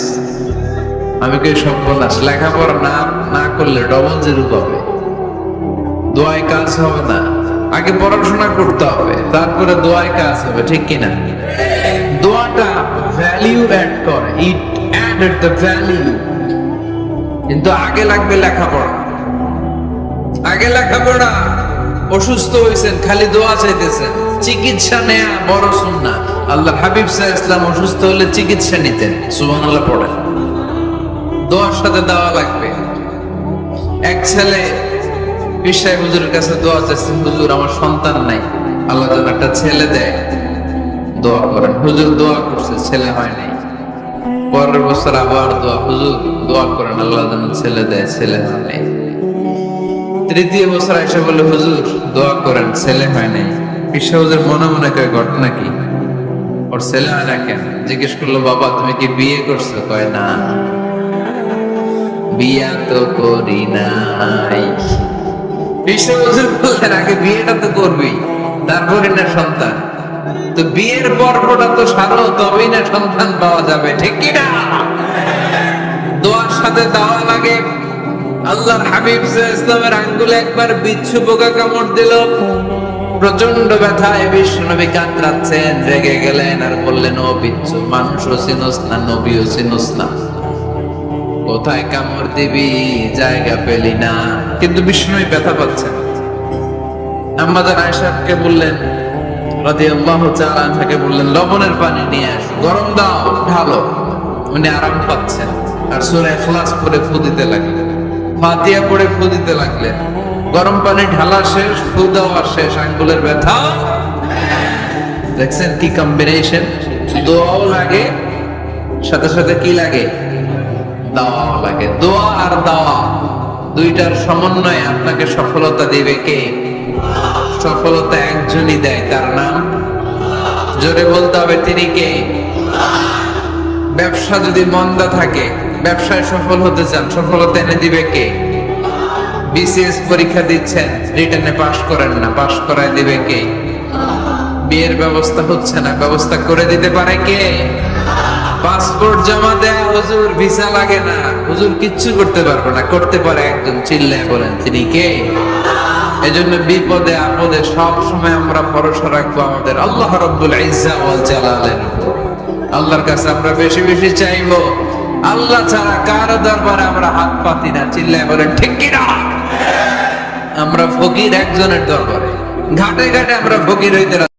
আমি কই সর্বনাশ, লেখাপড়া না করলে ডবল জিরো পাবে, দোয়ায় কাজ হবে না। আগে পড়াশোনা করতে হবে, তারপরে দোয়ায় কাজ হবে, ঠিক কিনা? দোয়াটা ভ্যালিউ অ্যাড করে, ইট অ্যাডেড দ্য ভ্যালিউ। কিন্তু আগে লাগবে লেখাপড়া, আগে লেখাপড়া। অসুস্থ হয়েছেন, খালি দোয়া চাইতেছেন, চিকিৎসা নেয়া বড় সুন্নাহ। আল্লাহ হাবিব সাল্লাল্লাহু আলাইহি ওয়াসাল্লাম অসুস্থ হলে চিকিৎসা নিতেন, সুবহানাল্লাহ পড়েন। দোয়ার সাথে দেওয়া লাগবে। এক ছেলে পীর সাহেব হুজুরের কাছে দোয়া চাইছেন, হুজুর আমার সন্তান নাই, আল্লাহ যেন একটা ছেলে দেয়, দোয়া করেন। হুজুর দোয়া করছে, ছেলে হয় নাই। পরের বছর আবার দোয়া, হুজুর দোয়া করেন আল্লাহ যেন ছেলে দেয়, ছেলে হয় নাই। তৃতীয় বছর এসে বলে, হুজুর দোয়া করেন, ছেলে হয় নাই। পীর সাহেব হুজুর মনে মনে কয়, ঘটনা কি, ওর ছেলে হয় না কেন? জিজ্ঞেস করলো, বাবা তুমি কি বিয়ে করছো? কয় না, বিয়া তো করি নাই। আগে বিয়েটা তো করবি, তারপরে না সন্তান। তো বিয়ের পর্বটা তো সারো, তবেই না সন্তান পাওয়া যাবে, ঠিক কিনা? দোয়ার সাথে দেওয়া লাগে। আল্লাহর হাবিব সাল্লাল্লাহু আলাইহি ওয়াসাল্লামের আঙ্গুলে একবার বিচ্ছু পোকা কামড় দিল, প্রচন্ড ব্যথায় বিশ্বনবী কাতরাচ্ছেন, রেগে গেলেন আর বললেন, ও বিচ্ছু, মানুষও চিনোস না, নবীও চিনোস না, কোথায় কামড় দিবি, জায়গা পেলি না। কিন্তু বিষ্ণুই ব্যথা পাচ্ছেন। আম্মাজান আয়েশাকে বললেন, রাদিয়াল্লাহু তাআলা আনহাকে বললেন, লবণের পানি নিয়ে আসো, গরম দাও, ঢালো। উনি আরাম পাচ্ছেন। আর সূরা ইখলাস পড়ে ফু দিতে লাগলেন, ফাতিহা পড়ে ফু দিতে লাগলেন। গরম পানি ঢালা শেষ, ফু দেওয়া শেষ, আঙ্গুলের ব্যথা। দেখছেন কি কম্বিনেশন? দোয়াও লাগে, সাথে সাথে কি লাগে? দাওয়া লাগে। দোয়া আর দাওয়া দুইটার সমন্বয়ে আপনাকে সফলতা দিবে কে? সফলতা একজনই দেয়, তার নাম, জোরে বলতে হবে, তিনি কে? ব্যবসা যদি মন্দা থাকে, ব্যবসায় সফল হতে চান, সফলতা এনে দিবে কে? বিসিএস পরীক্ষা দিচ্ছেন, রিটেনে পাশ করেন না, পাশ করায় দিবে কে? বিয়ের ব্যবস্থা হচ্ছে না, ব্যবস্থা করে দিতে পারে কে? পাসপোর্ট জমা দেয়া, হুজুর ভিসা লাগে না, হুজুর কিচ্ছু করতে পারবে না, করতে পারে একজন, চিল্লায় বলেন তিনি কে? এজন্য বিপদে আপদে সব সময় আমরা ভরসা রাখবো আমাদের আল্লাহ রাব্বুল ইজ্জা ওয়াল জালালের উপর। আল্লাহর কাছে আমরা বেশি বেশি চাইবো। আল্লাহ ছাড়া কারো দরবারে আমরা হাত পাতি না, চিল্লায় বলেন ঠিক কিনা? আমরা ফকির একজনের দরবারে, ঘাটে ঘাটে আমরা ফকির হইতে